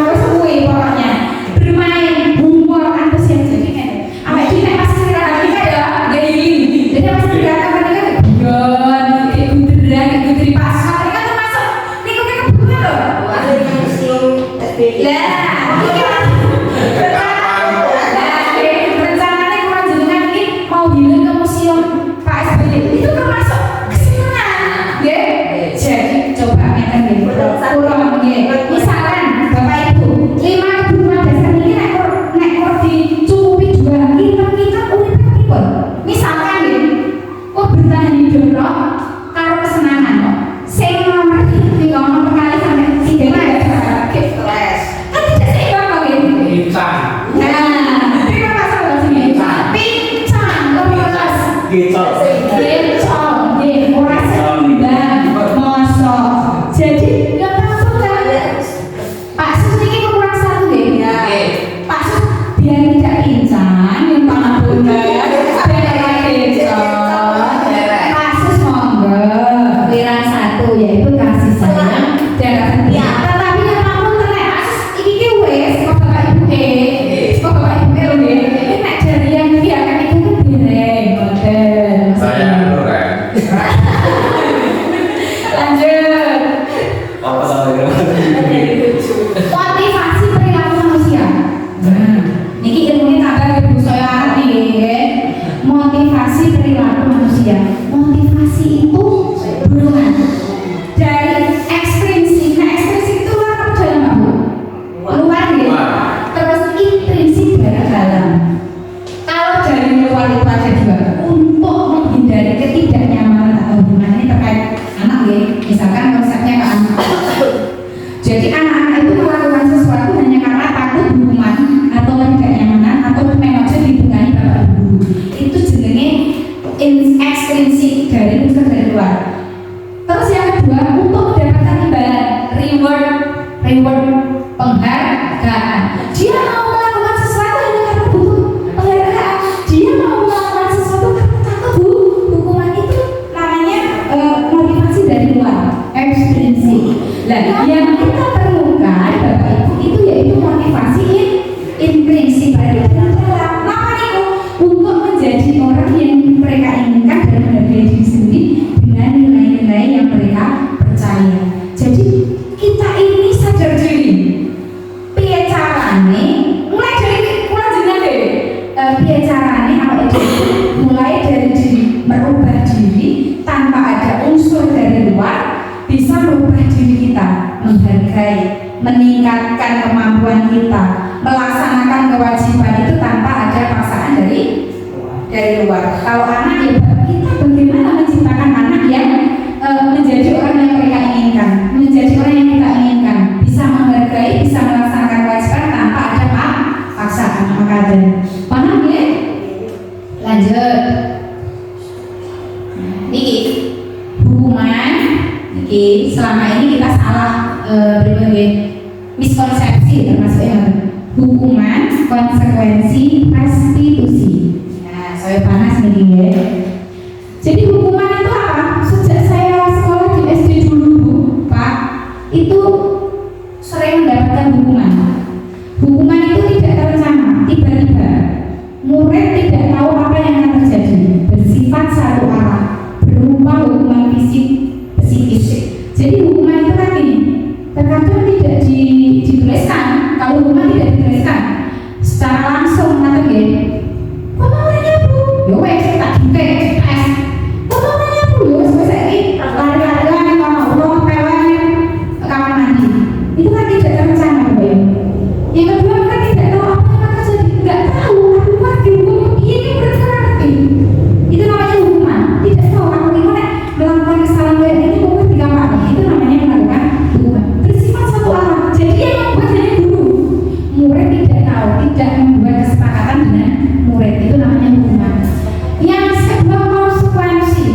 A: wis kuwi pokoknya. Bermain, humor, antusias jadi kan. Awake dhewe nek pas istirahat iki ya nggih. Jadi pas istirahat kan guyon, ikut dari pasar kan termasuk niku kebutuhan lho. Lah, iki meningkatkan kemampuan kita melaksanakan kewajiban itu tanpa ada paksaan dari luar. Kalau anak ya kita bagaimana menciptakan anak yang menjadi orang yang mereka inginkan, menjadi orang yang kita inginkan, bisa menghargai, bisa melaksanakan kewajiban tanpa ada paksaan. Maka ada paham ya? Lanjut. Niki hukuman. Niki selama ini kita salah berbagai miskonsepsi termasuknya hukuman, konsekuensi, restitusi. Nah, saya panas nih ya. Jadi hukuman itu apa? Sejak saya sekolah di SD dulu, Pak, itu sering mendapatkan hukuman. Hukuman itu tidak terencana, tiba-tiba. Murid tidak tahu apa yang akan terjadi. Bersifat satu arah, berupa hukuman fisik, psikis. Jadi hukuman itu kan ini, terkadang tidak dituliskan. Kalau hukuman tidak dituliskan secara langsung, kata ya, kok namanya bu? Ya wes tak dite, tes. Kok namanya bu? Ya wes ini lari-larian, kalau pelan, kamar mandi. Itu kan tidak terencana, bu ya. Yang kedua kan tidak tahu apa yang akan terjadi, nggak tahu. Aduh, pak dihukum ini berarti. Itu namanya hukuman. Tidak tahu aku gimana melakukan kesalahan kayak ini, hukum di kamar. Itu namanya melakukan hukuman. Bersifat satu arah. Jadi yang membuat jadi guru, murid tidak tahu, tidak membuat kesepakatan dengan murid, itu namanya hukuman. Yang kedua konsekuensi,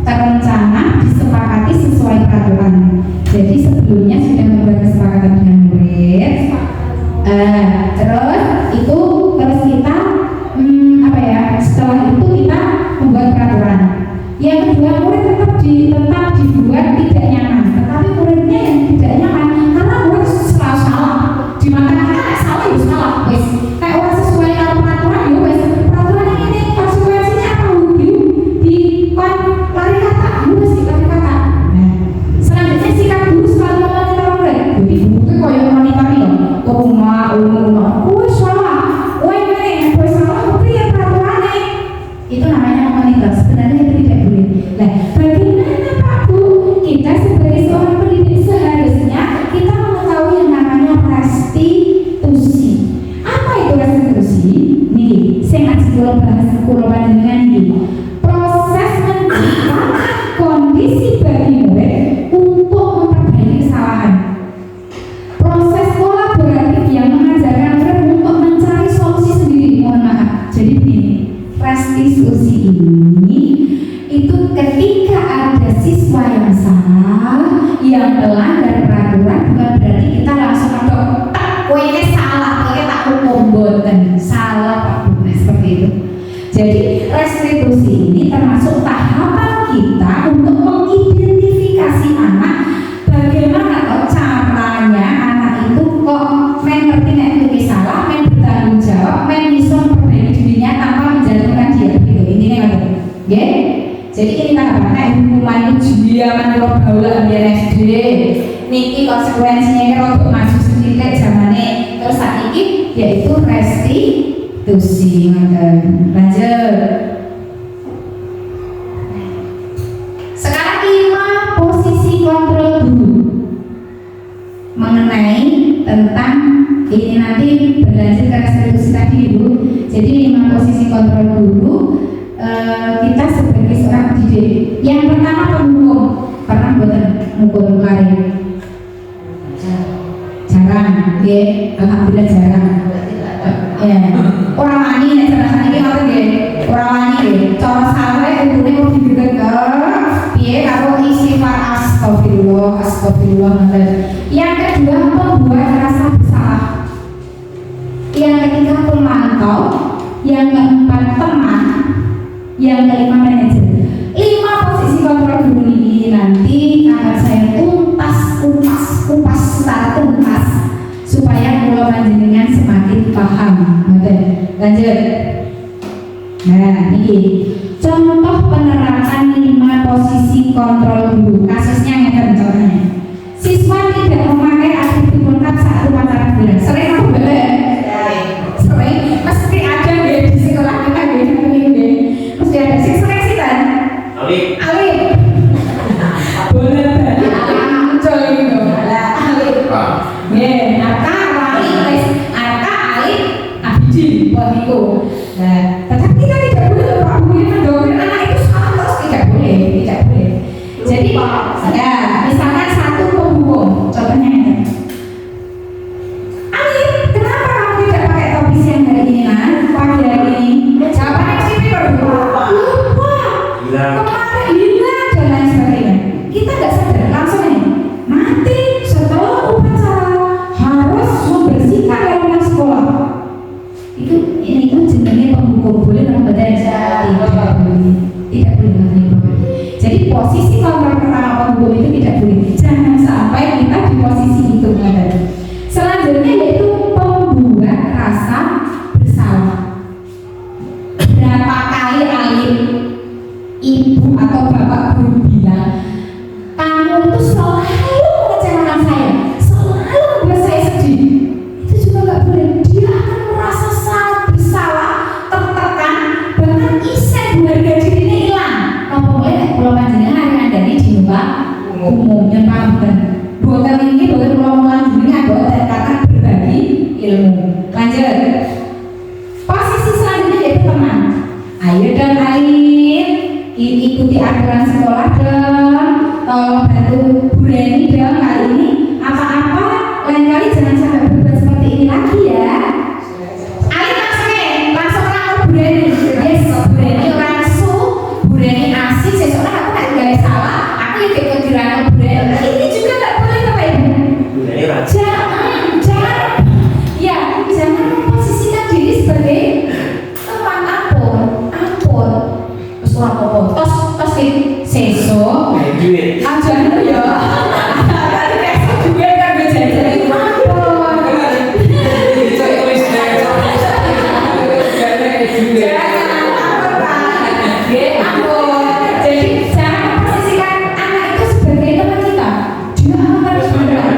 A: terencana, disepakati sesuai peraturan. Jadi sebelumnya sudah membuat kesepakatan dengan murid, terus kita setelah itu kita membuat peraturan. Yang kedua murid tetap dibuat tidak nyaman, tetapi muridnya yang tidak nyaman karena murid selalu salah. Di mata kita salah ya salah, wes. Kayak orang sesuai kalau peraturan ya wes. Peraturan ini konsekuensinya apa? Di lari kata, wes di lari kata. Nah, selanjutnya sikap guru selalu memonitor murid. Jadi guru itu kayak monitor loh. Wes salah. Wes ini, wes salah. Tapi ya peraturannya itu namanya memonitor. Sebenarnya itu tidak boleh. Nah, bagaimana Pak Bu? Kita sebagai seorang pendidik seharusnya kita mengetahui yang namanya restitusi. Apa itu restitusi? Nih, saya ngaji bahas dengan ini. Proses menciptakan kondisi bagi murid untuk memperbaiki kesalahan. Proses kolaboratif yang mengajarkan murid untuk mencari solusi sendiri. Mohon maaf. Jadi begini, restitusi ini itu ketika ada siswa yang salah, yang melanggar peraturan, bukan berarti kita langsung ngedok, kowe ini salah, kowe tak hukum boten, salah Pak Bu. Nah, seperti itu. Jadi restitusi ini termasuk tahapan kita untuk mengidentifikasi anak, bagaimana kok caranya anak itu kok ngerti nek itu salah, bertanggung jawab, bisa memperbaiki dirinya tanpa menjatuhkan dia. Gitu intinya kan, ya. Jadi ini tahapan hukuman itu zaman kalau baula biar SD. Niki konsekuensinya kalau untuk maju sedikit zamannya terus saat ini yaitu restitusi. Lanjut. Sekarang 5 posisi kontrol guru mengenai tentang ini nanti berlanjut ke restitusi tadi Ibu. Jadi 5 posisi kontrol guru kita sebagai seorang pendidik. Yang pertama penghukum. Pernah buatan menghukum lari? Jarang, ya. Alhamdulillah jarang. Ya. Orang wani nek cara ini ngoten nggih. Orang wani nggih. Cara sampe umune kok digegek. Piye karo istighfar astagfirullah ngoten. Yang kedua membuat rasa bersalah. Yang ketiga pemantau. Yang keempat teman. Yang kelima manajer. 5 posisi kontrol guru ini nanti akan saya kupas secara tuntas supaya pulau panjenengan semakin paham. Lanjut. Nah, ini contoh penerapan 5 posisi kontrol guru. Kasusnya ngeten contohnya. Siswa tidak memakai atribut lengkap saat upacara bulan. Sering aku balik. Sering, mesti ada di sekolah kita gitu. Mesti ada sering sih kan? Alif. Boleh. Muncul gitu. Alif. kemarin hilang dan lain sebagainya. Kita nggak sadar langsung ini mati setelah upacara harus membersihkan lingkungan sekolah. Itu jenenge pembuku, boleh membaca tidak boleh. Jadi posisi kontrol pertama pembuku itu tidak boleh. Jangan sampai kita di posisi itu. Selanjutnya yaitu pembuat rasa bersalah. Berapa kali alim, ibu atau bapak guru bilang, kamu itu selalu mengecewakan saya, selalu membuat saya sedih. Itu juga nggak boleh. Dia akan merasa sangat bersalah, tertekan, bahkan isen harga dirinya hilang. Kamu boleh kalau panjenengan hari-hari di muka umum yang paham. Dua kali ini boleh melomong dunia dan karena berbagi ilmu. Lanjut. Posisi selanjutnya yaitu teman. Ayo dong Alin, ikuti aturan sekolah dong. Tolong bantu Bu Reni dong kali ini. Apa-apa lain kali jangan sampai berbuat seperti ini lagi ya. Alin langsung rangkul Bu Reni. Yes, Bu Reni langsung. Bu Reni asik. Sesuatu aku nggak salah. Aku yang ikut dirangkul Bu Reni. Ini juga nggak boleh Bapak Ibu. Jangan memposisikan diri sebagai teman ampun. Terus orang apa? Tos sesok. Aja itu ya. Tadi besok juga kan berjanji ampun. Jadi jangan memposisikan anak itu sebagai teman kita. Dia harus benar.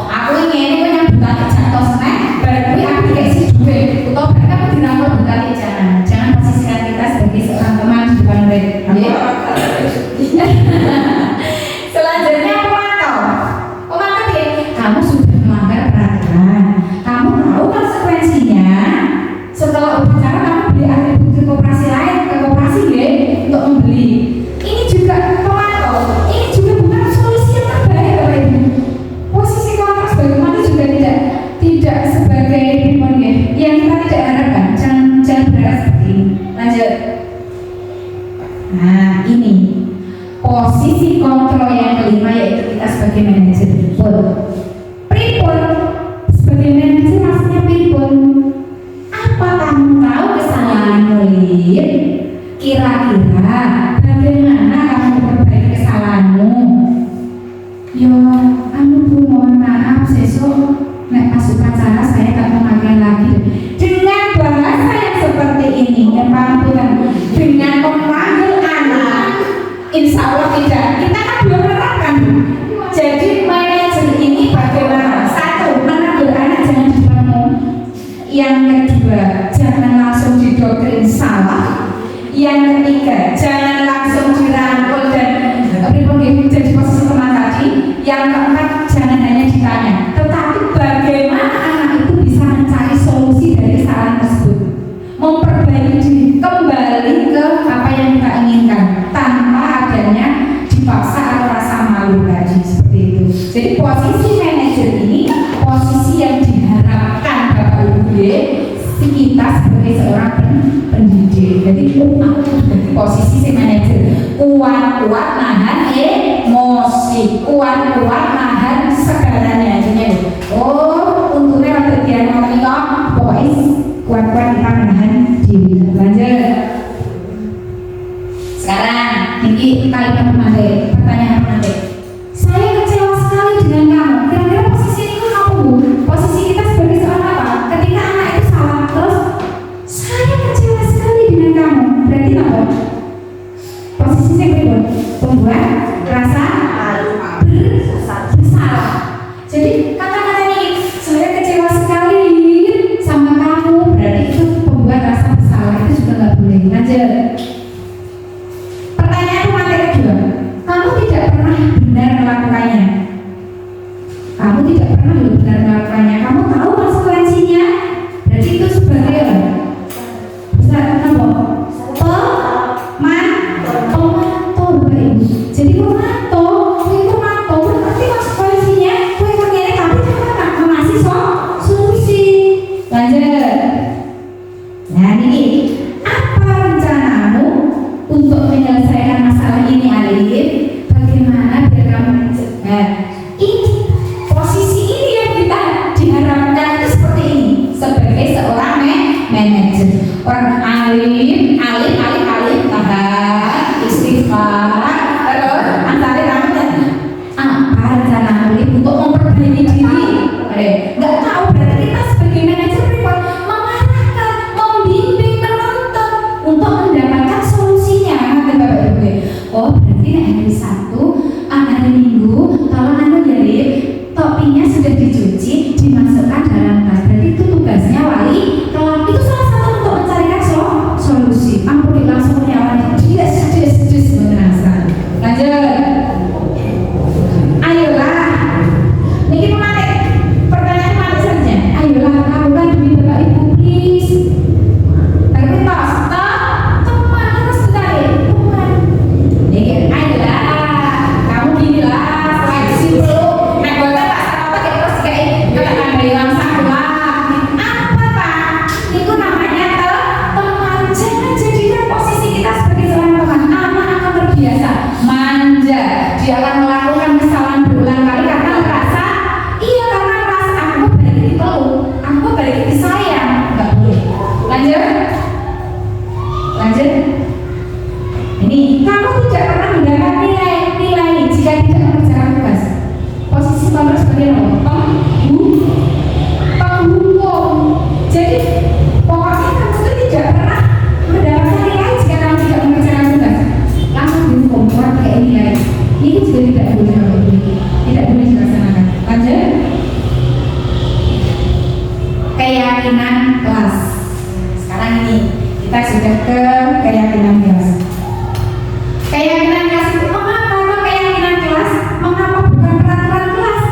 A: Aku ingin yang bukan jatuh snack. Aku dikasih duit, atau mereka dirangkul bukan jangan posisikan kita sebagai seorang teman di depan mereka. Selanjutnya pemantau ya, kamu sudah melanggar peraturan, kamu tahu konsekuensinya. Setelah upacara kamu beli atribut ke koperasi lain, ke koperasi ya, untuk membeli. Ini juga pemantau, ini juga bukan solusi yang terbaik Bapak Ibu. Posisi kontrak sebagai pemantau juga tidak sebagai yang kita tidak harapkan. Jangan berharap seperti ini. Lanjut. Nah ini posisi kontrol yang kelima yaitu kita sebagai manajer pripun. Sebagai manajer maksudnya pripun? Apa kamu tahu kesalahan Lin? Kira-kira bagaimana kamu memperbaiki kesalahanmu? Yo, Bu, mohon maaf sesok nek pas upacara saya tak memakai lagi. Dengan bahasa yang seperti ini, yang panggilan dengan memanggil anak, insya Allah tidak. Kita kan dua menerapkan. Jadi manajer ini bagaimana? Satu, menegur anak jangan dibangun. Yang kedua, jangan langsung didoktrin salah. Yang ketiga, jangan langsung dirangkul dan jadi posisi teman tadi. Yang keempat, jangan hanya ditanya, tetapi bagaimana anak itu bisa mencari solusi dari kesalahan tersebut, memperbaiki diri, kembali ke apa yang kita inginkan tanpa adanya dipaksa atau rasa malu tadi seperti itu. Jadi posisi manajer ini posisi yang diharapkan Bapak Ibu kita sebagai seorang pendidik. Jadi posisi si manajer kuat nahan emosi, kuat nahan segalanya. Untungnya waktu dia ngomong pokoknya kuat kita menahan diri. Lanjut. Sekarang ini kalimat pertanyaan pemantik. Saya kecewa sekali dengan kamu. Kira-kira posisi ini kamu, posisi kita sebagai seorang apa? Ketika anak itu salah, terus saya kecewa sekali dengan kamu. Berarti apa? Posisi saya berikut, membuat rasa bersalah. Jadi Bismillahirrahmanirrahim. Alif, alif, alif, tahan, istighfar. Terus antara tangan apa rencana Alif untuk memperbaiki diri? Nggak tahu, berarti kita sebagai manajer report mengarahkan, membimbing, menuntun untuk mendapatkan solusinya. Kata Bapak Ibu. Oh, berarti hari Sabtu, hari Minggu, tolong jadi topinya sudah dicuci, dimasukkan dalam tas. Berarti itu tugasnya wali kelas. Itu salah satu untuk mencarikan solusi. Ampun, langsung menyalakan. Yes, merasa. Lanjut. Ayolah. Niki menarik. Pertanyaan menarik saja. Ayolah, lakukan demi Bapak Ibu, please. Tapi tos, teman terus tarik. Teman. Niki, ayolah. Kamu ginilah. Seleksi dulu. Nah, gue tak apa terus kayak hilang salah. Apa Pak? Itu namanya teman. Jangan jadikan posisi kita sebagai seorang teman. Anak akan terbiasa manja. Dia akan melakukan kesalahan berulang kali karena merasa aku balik dipeluk, aku balik disayang. Enggak boleh. Lanjut. Ini kamu tidak pernah mendapat nilai jika tidak mengerjakan tugas. Posisi kamu sebagai apa? Penghukum. Jadi pokoknya kamu itu tidak pernah mendapatkan nilai jika kamu tidak mengerjakan tugas. Langsung dihukum pakai nilai. Ini juga tidak boleh, tidak boleh dilaksanakan. Lanjut. Keyakinan kelas. Sekarang ini kita sudah ke keyakinan kelas. Keyakinan kelas itu mengapa kok keyakinan kelas? Mengapa bukan peraturan kelas?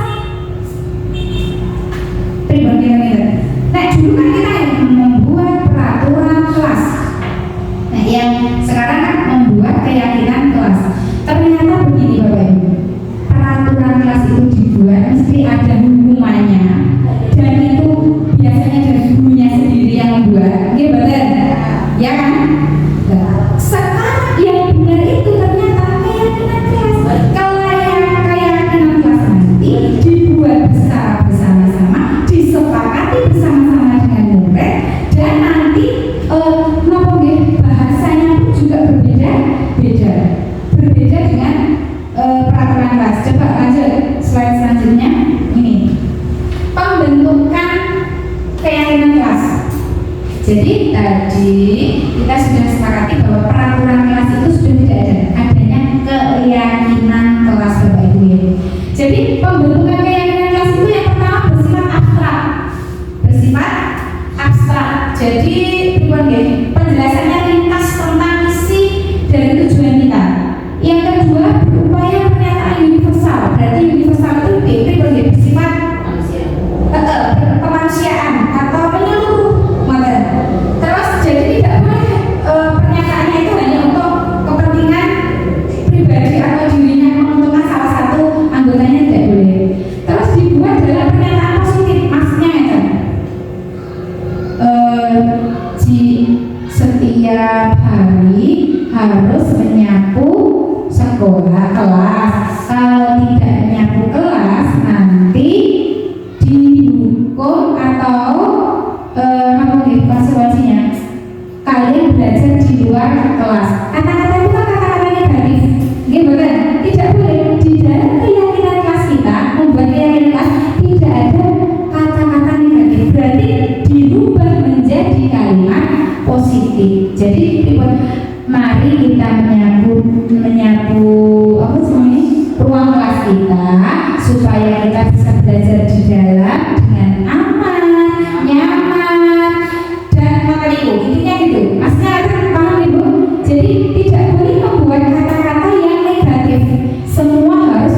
A: Pribadi kita. Nah, dulu kan kita membuat peraturan kelas. Nah, yang sekarang kan membuat keyakinan kelas. Ternyata begini Bapak Ibu, peraturan kelas itu dibuat mesti ada hukumannya, dan itu biasanya dari gurunya sendiri yang membuat. Oke, betul? Ya kan? Sekarang yang benar itu ternyata keyakinan kelas. Keyakinan kelas nanti dibuat bersama-sama, disepakati bersama-sama dengan murid, dan nanti bahasanya pun juga berbeda dengan peraturan kelas. Coba lanjut slide selanjutnya. Ini pembentukan keyakinan kelas. Jadi tadi kita sudah sepakati bahwa peraturan kelas itu sudah tidak ada, adanya keyakinan kelas Bapak Ibu. Jadi pembentukan keyakinan kelas itu yang pertama bersifat abstrak. Jadi penjelasannya ringkas tentang isi dan tujuan kita. Yang kedua berupaya pernyataan universal. Berarti universal itu bersifat kemanusiaan atau menyeluruh. Terus jadi tidak boleh pernyataannya itu hanya untuk kepentingan pribadi atau dirinya menguntungkan salah satu anggotanya, tidak boleh. Terus dibuat dalam pernyataan positif. Maksudnya setiap hari harus menyapu sekolah kelas. Kalau tidak menyapu kelas nanti dihukum atau konsekuensinya kalian belajar di luar kelas. Kata-kata itu kan kata-kata negatif. Gimana? Tidak boleh. Di dalam keyakinan kelas kita membuat keyakinan kelas tidak ada kata-kata negatif. Berarti dirubah menjadi kalimat positif. Jadi mari kita menyapu apa semuanya ruang kelas kita supaya kita bisa belajar di dalam dengan aman, nyaman, dan materi. Intinya gitu. Maksudnya paham Ibu? Jadi tidak boleh membuat kata-kata yang negatif. Semua harus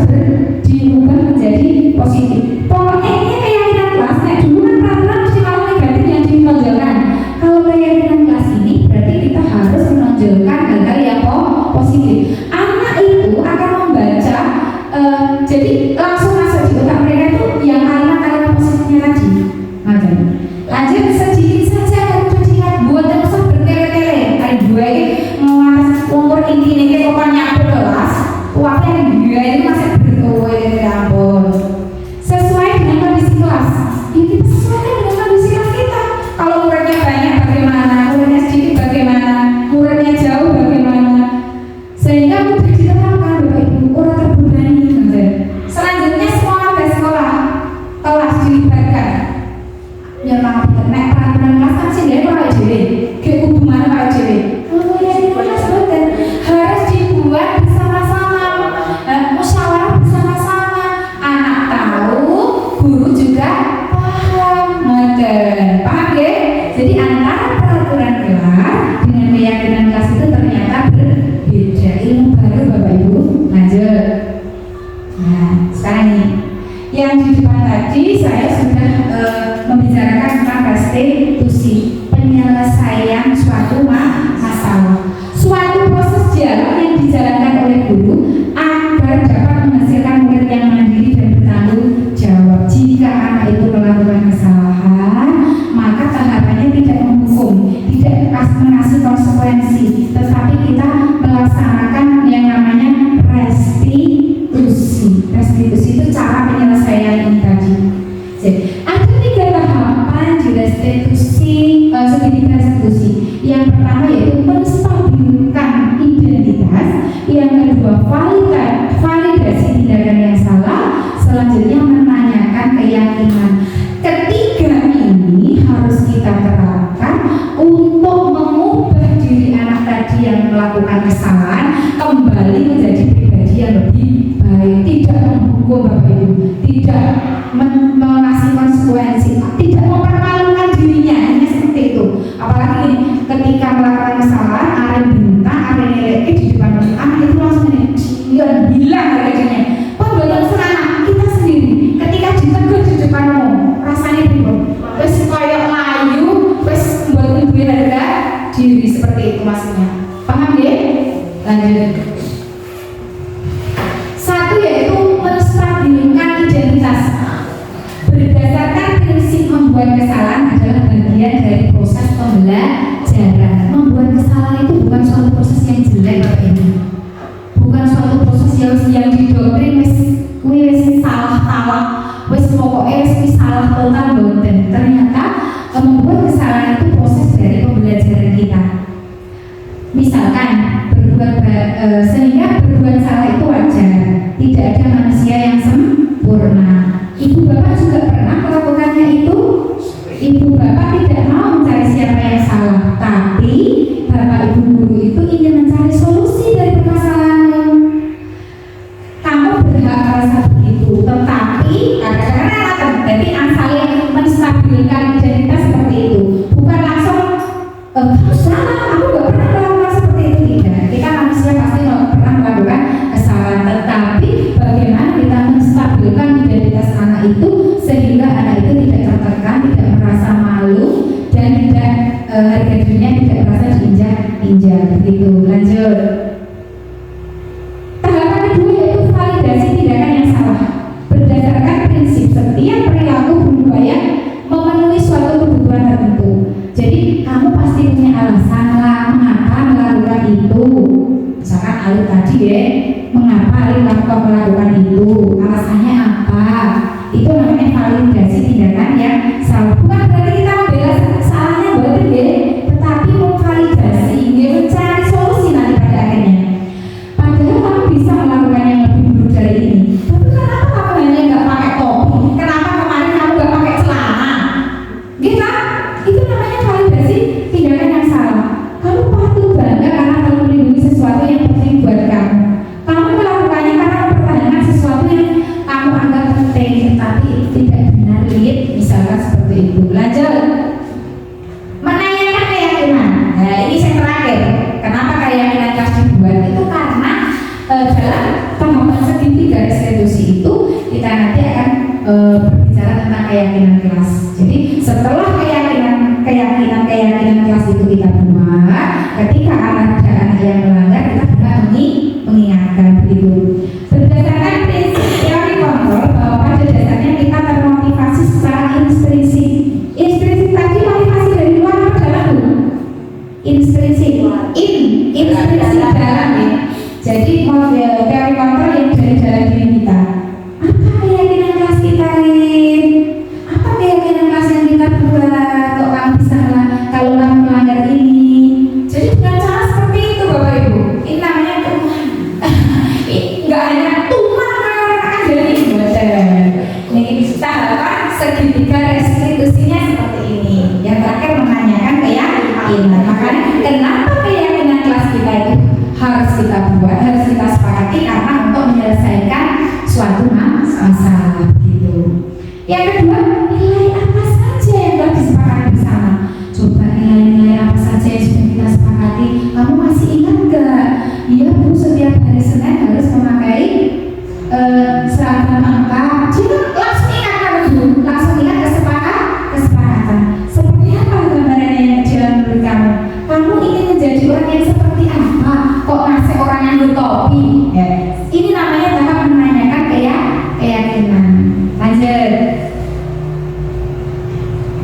A: diubah menjadi positif. Pokoknya ini keyakinan kelas. Nah, dulu kan peraturan mesti kalau negatif yang ditonjolkan. Kalau keyakinan kelas ini berarti kita harus menonjolkan hal-hal yang positif. Anak itu Tadi saya sudah membicarakan tentang restitusi, penyelesaian suatu masalah, suatu proses dialog yang dijalankan oleh guru agar dapat menghasilkan murid yang mandiri dan bertanggung jawab. Jika anak itu melakukan kesalahan, maka tahapannya tidak menghukum, tidak mengasih konsekuensi, tetapi kita melaksanakan yang namanya restitusi. Restitusi itu cara penyelesaian ini tadi. Jadi, ada 3 tahapan di restitusi, segitiga restitusi. Yang pertama yaitu menstabilkan identitas, yang kedua validasi tindakan yang salah, selanjutnya menanyakan keyakinan. Ketiga ini harus kita terapkan untuk mengubah diri anak tadi yang melakukan kesalahan kembali menjadi pribadi yang lebih baik, tidak menghukum Bapak Ibu, tidak mengasih konsekuensi, tidak mempermalukan dirinya, hanya seperti itu. Apalagi ketika melakukan kesalahan, aren bintang, aren nilai di depan anak itu langsung hilang harganya. Pembuatan serana kita sendiri ketika ditegur di depan umum rasanya bingung, wes koyok layu, wes buat ibu harga diri, seperti itu maksudnya. Paham ya? Lanjut. Satu yaitu menstabilkan identitas. Berdasarkan prinsip membuat kesalahan adalah bagian dari proses pembelajaran. Membuat kesalahan itu bukan suatu proses yang jelek Bapak Ibu, bukan suatu proses yang didoktrin wis salah wis pokoknya wis salah total boten. Ternyata membuat kesalahan itu proses dari pembelajaran kita. Misalkan sehingga berbuat salah itu wajar, tidak ada manusia yang sempurna. Ibu bapak juga pernah melakukannya itu. Ibu bapak tidak mau mencari siapa yang salah, tapi bapak ibu guru itu ingin mencari solusi dari permasalahan. Kamu berhak merasa begitu, tetapi kadang-kadang jadi asalnya menstabilkan identitas seperti itu, bukan langsung kamu salah, aku gak pernah melakukan seperti itu. Tidak, kita manusia pasti pernah melakukan kesalahan, tetapi bagaimana kita menstabilkan identitas anak itu sehingga anak itu tidak tertekan, tidak merasa malu, dan tidak harga dirinya tidak merasa diinjak-injak. Begitu. Lanjut. Tahapan kedua yaitu validasi tindakan yang salah. Berdasarkan prinsip setiap perilaku berubah yang memenuhi suatu kebutuhan tertentu. Jadi kamu pasti punya alasan lah mengapa melakukan itu. Misalkan Alif tadi ya, mengapa Alif melakukan itu, alasannya apa? Itu namanya validasi tindakan yang salah. Bukan berarti kita membela salahnya betul ya, tetapi memvalidasi, mencari solusi nanti pada akhirnya. Padahal kamu bisa melakukan yang lebih buruk dari ini. Tapi kenapa kamu hanya nggak pakai topi? Kenapa kemarin kamu nggak pakai celana? Gitu? Itu namanya validasi tindakan yang salah. Kamu patut bangga karena kamu melindungi sesuatu yang penting buat kamu. Kamu melakukannya karena mempertahankan sesuatu yang kamu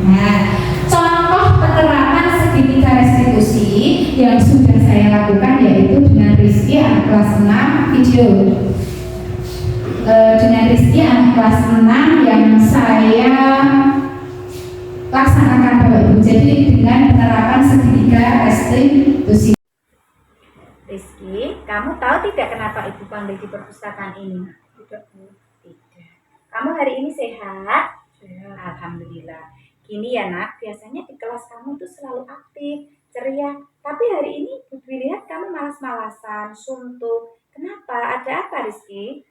A: Nah, contoh penerapan segitiga restitusi yang sudah saya lakukan yaitu dengan Rizky anak kelas 6 video. Dengan Rizky anak kelas 6 yang saya laksanakan Bapak Ibu. Jadi dengan penerapan segitiga restitusi.
C: Rizky, kamu tahu tidak kenapa Ibu panggil di perpustakaan ini?
B: Tidak.
C: Tidak. Kamu hari ini sehat?
B: Sehat.
C: Alhamdulillah. Gini ya nak, biasanya di kelas kamu tuh selalu aktif, ceria. Tapi hari ini Ibu lihat kamu malas-malasan, suntuk. Kenapa? Ada apa Rizky?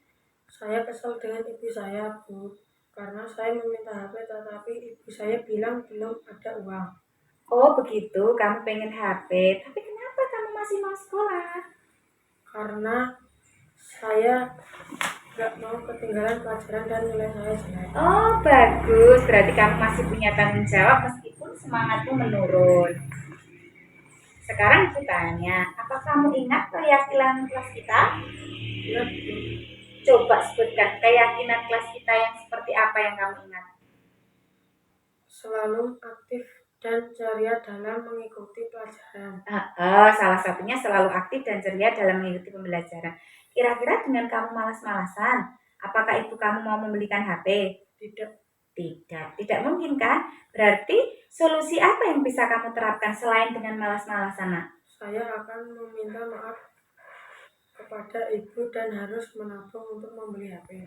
D: Saya kesal dengan ibu saya, Bu, karena saya meminta HP tetapi ibu saya bilang belum ada uang.
C: Oh begitu, kamu pengen HP. Tapi kenapa kamu masih mau sekolah?
D: Karena saya nggak mau ketinggalan pelajaran dan nilai saya jelek.
C: Oh bagus, berarti kamu masih punya tanggung jawab meskipun semangatmu menurun. Sekarang aku tanya, apa kamu ingat keyakinan kelas kita?
D: Ingat, Bu,
C: Coba sebutkan keyakinan kelas kita yang seperti apa yang kamu ingat.
D: selalu aktif dan ceria dalam mengikuti pelajaran.
C: Salah satunya selalu aktif dan ceria dalam mengikuti pembelajaran. Kira-kira dengan kamu malas-malasan, apakah ibu kamu mau membelikan HP?
D: Tidak,
C: Tidak mungkin kan? Berarti solusi apa yang bisa kamu terapkan selain dengan malas-malasan, nak?
D: saya akan meminta maaf kepada ibu dan harus menabung untuk membeli HP.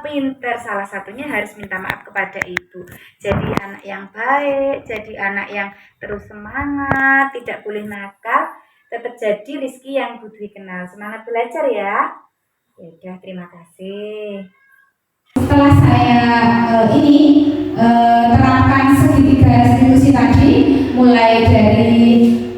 C: Pinter, salah satunya harus minta maaf kepada ibu. Jadi anak yang baik, jadi anak yang terus semangat, tidak boleh nakal, tetap jadi Rizky yang Bu Dwi kenal. Semangat belajar ya. Ya udah, terima kasih.
A: Setelah saya terapkan segitiga restitusi tadi, mulai dari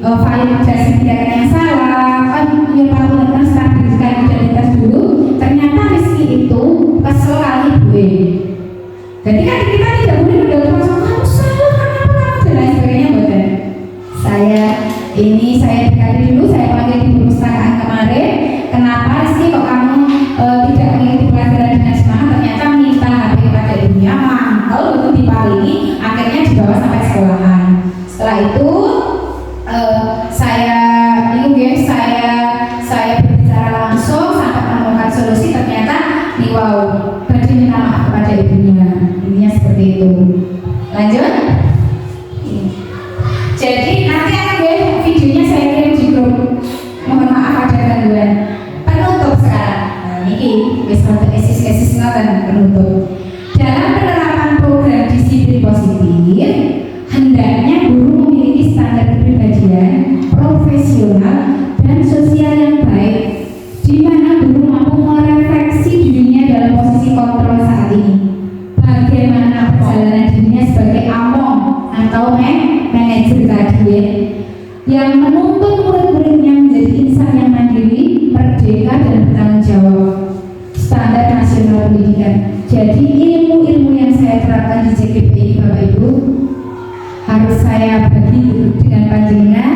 A: validasi tindakan yang salah, teman-teman stabiliskan identitas dulu. Ternyata Rizky itu kesel kali gue. Jadi kan kita tidak boleh mendapatkan kamu salah kenapa kamu dan lain sebagainya, bukan? Saya dekati dulu, saya panggil di perpustakaan kemarin. Kenapa Rizky kok kamu tidak mengikuti pelajaran dengan semangat? Ternyata minta HP pada ibunya, mantel untuk dipalingi, akhirnya dibawa sampai sekolahan. Setelah itu saya berbicara langsung sampai menemukan solusi. Ternyata berarti minta maaf kepada ibunya. Intinya seperti itu. Lanjut. Jadi nanti akan videonya saya kirim di grup. Mohon maaf ada gangguan. Penutup sekarang. Nah, ini wis untuk esis ngoten penutup. Dalam penerapan program disiplin positif, hendaknya guru memiliki standar kepribadian, profesional, dan sosial yang baik, di mana guru mampu merefleksi dirinya dalam posisi kontrol saat ini. Bagaimana perjalanan dirinya sebagai among atau manajer tadi yang menuntun murid-muridnya menjadi insan yang mandiri, merdeka, dan bertanggung jawab. Standar nasional pendidikan. Jadi ilmu-ilmu yang saya terapkan di JKP ini, Bapak Ibu, harus saya bagi dengan panjenengan.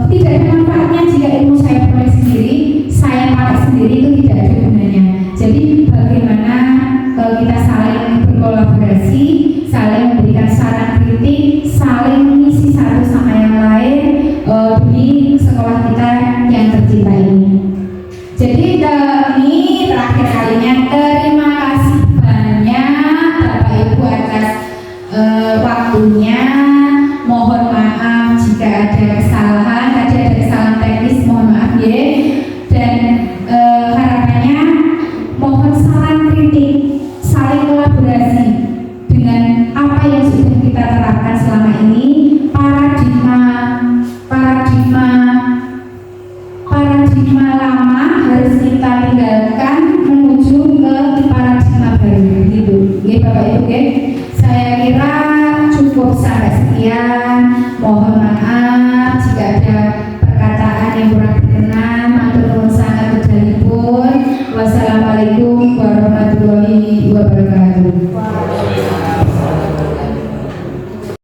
A: Tidak ada manfaatnya jika ilmu saya peroleh sendiri, saya pakai sendiri, itu tidak ada gunanya. Jadi bagaimana kita saling berkolaborasi, saling memberikan saran kritik, saling mengisi satu sama yang lain di sekolah kita yang tercinta ini. Jadi ini terakhir kalinya, terima kasih banyak Bapak Ibu atas waktunya.